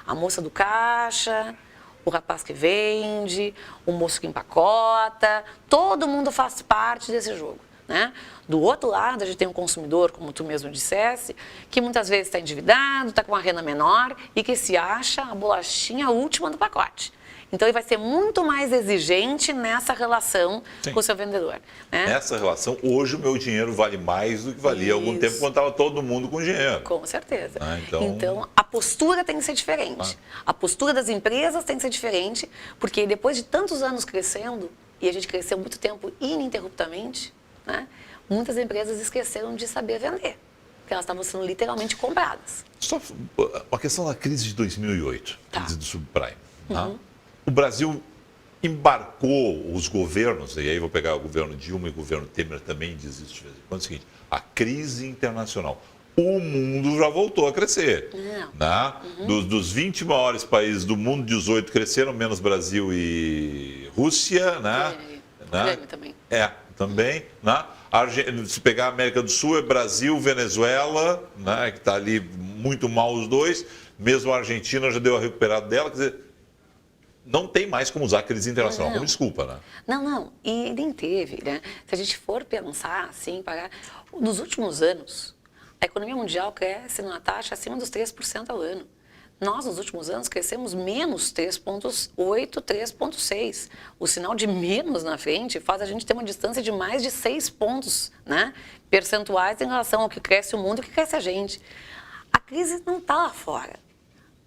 [SPEAKER 3] A moça do caixa, o rapaz que vende, o moço que empacota, todo mundo faz parte desse jogo, né? Do outro lado, a gente tem um consumidor, como tu mesmo dissesse, que muitas vezes está endividado, está com uma renda menor e que se acha a bolachinha última do pacote. Então, ele vai ser muito mais exigente nessa relação com o seu vendedor, né?
[SPEAKER 1] Nessa relação, hoje o meu dinheiro vale mais do que valia há algum tempo quando estava todo mundo com dinheiro.
[SPEAKER 3] Com certeza. Então, a postura tem que ser diferente. A postura das empresas tem que ser diferente, porque depois de tantos anos crescendo, e a gente cresceu muito tempo ininterruptamente, né? Muitas empresas esqueceram de saber vender, porque elas estavam sendo literalmente compradas.
[SPEAKER 1] Só a questão da crise de 2008, crise do subprime. O Brasil embarcou os governos, e aí vou pegar o governo Dilma e o governo Temer também diz isso de vez em quando, é o seguinte, a crise internacional. O mundo já voltou a crescer. Né? Dos 20 maiores países do mundo, 18 cresceram, menos Brasil e Rússia. Né?
[SPEAKER 3] Também.
[SPEAKER 1] Também. Né? Se pegar a América do Sul, é Brasil, Venezuela, né? Que está ali muito mal os dois. Mesmo a Argentina já deu a recuperada dela. Quer dizer, não tem mais como usar a crise internacional como desculpa, né?
[SPEAKER 3] Não. E nem teve, né? Se a gente for pensar assim, nos últimos anos, a economia mundial cresce numa taxa acima dos 3% ao ano. Nós, nos últimos anos, crescemos menos 3,8%, 3,6%. O sinal de menos na frente faz a gente ter uma distância de mais de 6 pontos, né, percentuais em relação ao que cresce o mundo e o que cresce a gente. A crise não está lá fora.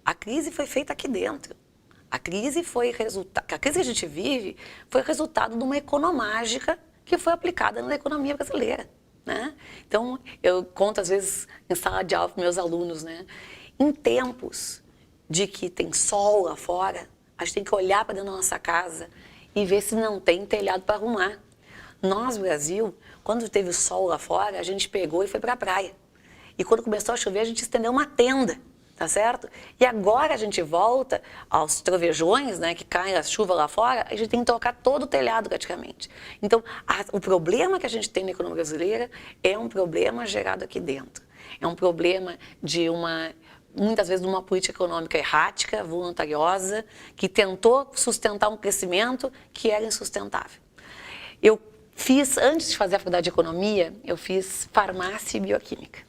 [SPEAKER 3] A crise foi feita aqui dentro. A crise que a gente vive foi resultado de uma economágica que foi aplicada na economia brasileira, né? Então, eu conto às vezes em sala de aula para meus alunos, né? Em tempos de que tem sol lá fora, a gente tem que olhar para dentro da nossa casa e ver se não tem telhado para arrumar. Nós, Brasil, quando teve o sol lá fora, a gente pegou e foi para a praia. E quando começou a chover, a gente estendeu uma tenda. Tá certo? E agora a gente volta aos trovejões, né, que caem a chuva lá fora, a gente tem que trocar todo o telhado praticamente. Então, o problema que a gente tem na economia brasileira é um problema gerado aqui dentro. É um problema muitas vezes, de uma política econômica errática, voluntariosa, que tentou sustentar um crescimento que era insustentável. Eu antes de fazer a faculdade de economia, eu fiz farmácia e bioquímica.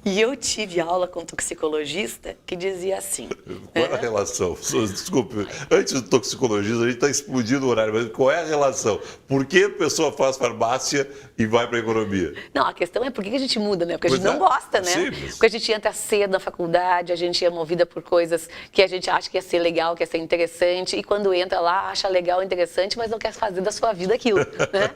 [SPEAKER 3] E eu tive aula com um toxicologista que dizia assim...
[SPEAKER 1] Qual é a relação? Desculpe, antes do toxicologista, a gente está explodindo o horário, mas qual é a relação? Por que a pessoa faz farmácia e vai para a economia?
[SPEAKER 3] Não, a questão é por que a gente muda, né? Porque a gente
[SPEAKER 1] Pois
[SPEAKER 3] não gosta, né?
[SPEAKER 1] Simples.
[SPEAKER 3] Porque a gente entra cedo na faculdade, a gente é movida por coisas que a gente acha que ia ser legal, que ia ser interessante, e quando entra lá, acha legal, interessante, mas não quer fazer da sua vida aquilo, né?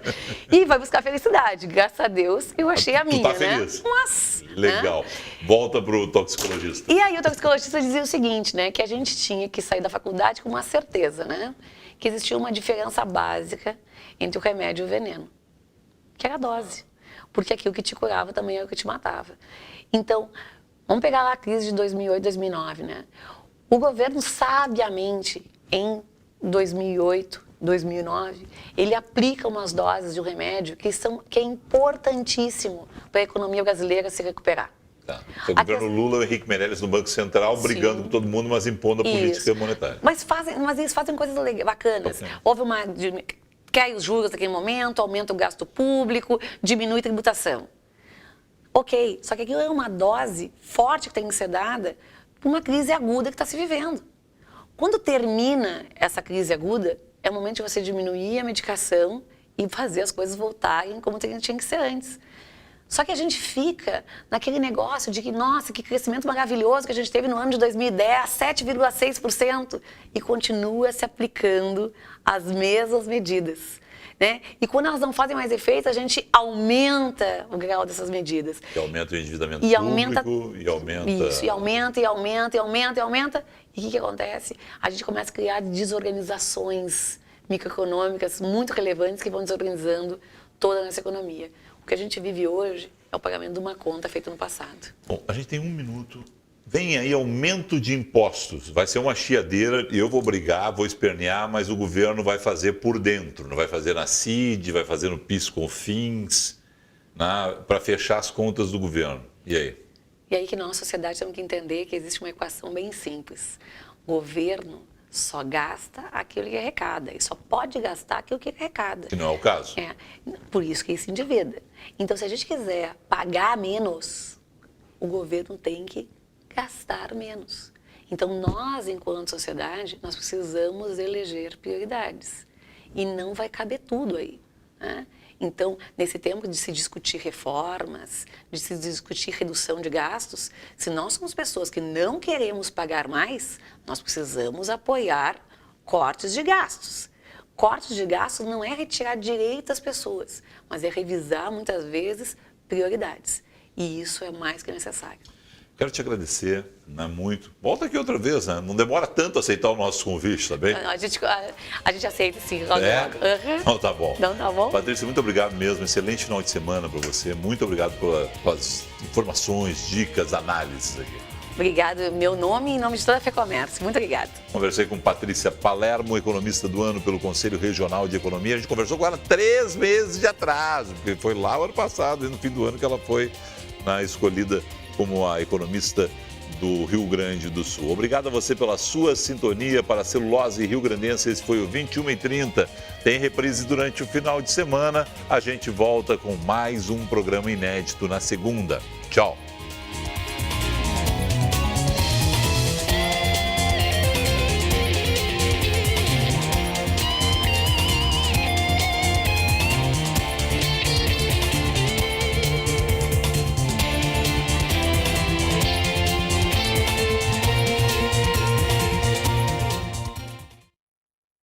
[SPEAKER 3] E vai buscar felicidade. Graças a Deus, eu achei a minha,
[SPEAKER 1] tá
[SPEAKER 3] né?
[SPEAKER 1] feliz?
[SPEAKER 3] Mas...
[SPEAKER 1] Legal.
[SPEAKER 3] Né?
[SPEAKER 1] Volta para o toxicologista.
[SPEAKER 3] E aí o toxicologista dizia o seguinte, né? Que a gente tinha que sair da faculdade com uma certeza, né? Que existia uma diferença básica entre o remédio e o veneno, que era a dose. Porque aquilo que te curava também era o que te matava. Então, vamos pegar lá a crise de 2008, 2009, né? O governo, sabiamente, em 2008, 2009, ele aplica umas doses de um remédio que é importantíssimo para a economia brasileira se recuperar.
[SPEAKER 1] Tá. Então, o governo Lula, o Henrique Meirelles no Banco Central, brigando com todo mundo, mas impondo a política monetária.
[SPEAKER 3] Mas eles fazem coisas bacanas.
[SPEAKER 1] Okay.
[SPEAKER 3] Houve cai os juros naquele momento, aumenta o gasto público, diminui a tributação. Ok, só que aquilo é uma dose forte que tem que ser dada para uma crise aguda que está se vivendo. Quando termina essa crise aguda, é o momento de você diminuir a medicação e fazer as coisas voltarem como tinha que ser antes. Só que a gente fica naquele negócio de que, nossa, que crescimento maravilhoso que a gente teve no ano de 2010, 7,6%, e continua se aplicando as mesmas medidas, né? E quando elas não fazem mais efeito, a gente aumenta o grau dessas medidas.
[SPEAKER 1] E aumenta o endividamento
[SPEAKER 3] E
[SPEAKER 1] público, e aumenta...
[SPEAKER 3] Isso, e aumenta, e aumenta, e aumenta, e aumenta. E o que acontece? A gente começa a criar desorganizações microeconômicas muito relevantes que vão desorganizando toda a nossa economia. O que a gente vive hoje é o pagamento de uma conta feita no passado.
[SPEAKER 1] Bom, a gente tem 1 minuto. Vem aí aumento de impostos. Vai ser uma chiadeira e eu vou brigar, vou espernear, mas o governo vai fazer por dentro. Não vai fazer na CID, vai fazer no PIS/COFINS, para fechar as contas do governo. E aí?
[SPEAKER 3] E aí que nós, sociedade, temos que entender que existe uma equação bem simples. O governo só gasta aquilo que arrecada e só pode gastar aquilo que arrecada.
[SPEAKER 1] Que não é o caso.
[SPEAKER 3] Por isso que ele se endivida. Então, se a gente quiser pagar menos, o governo tem que gastar menos. Então, nós, enquanto sociedade, nós precisamos eleger prioridades. E não vai caber tudo aí, né? Então, nesse tempo de se discutir reformas, de se discutir redução de gastos, se nós somos pessoas que não queremos pagar mais, nós precisamos apoiar cortes de gastos. Cortes de gastos não é retirar direito às pessoas, mas é revisar, muitas vezes, prioridades. E isso é mais que necessário.
[SPEAKER 1] Quero te agradecer, muito. Volta aqui outra vez, né? Não demora tanto aceitar o nosso convite, tá bem?
[SPEAKER 3] A gente aceita sim, logo.
[SPEAKER 1] Então tá bom.
[SPEAKER 3] Não, tá bom.
[SPEAKER 1] Patrícia, muito obrigado mesmo. Excelente final de semana para você. Muito obrigado pelas informações, dicas, análises aqui.
[SPEAKER 3] Obrigado, meu nome e em nome de toda a FEComércio. Muito obrigada.
[SPEAKER 1] Conversei com Patrícia Palermo, economista do ano pelo Conselho Regional de Economia. A gente conversou com ela 3 meses de atraso, porque foi lá o ano passado, e no fim do ano que ela foi escolhida como a economista do Rio Grande do Sul. Obrigado a você pela sua sintonia para a Celulose Rio Grandense. Esse foi o 21h30. Tem reprise durante o final de semana. A gente volta com mais um programa inédito na segunda. Tchau.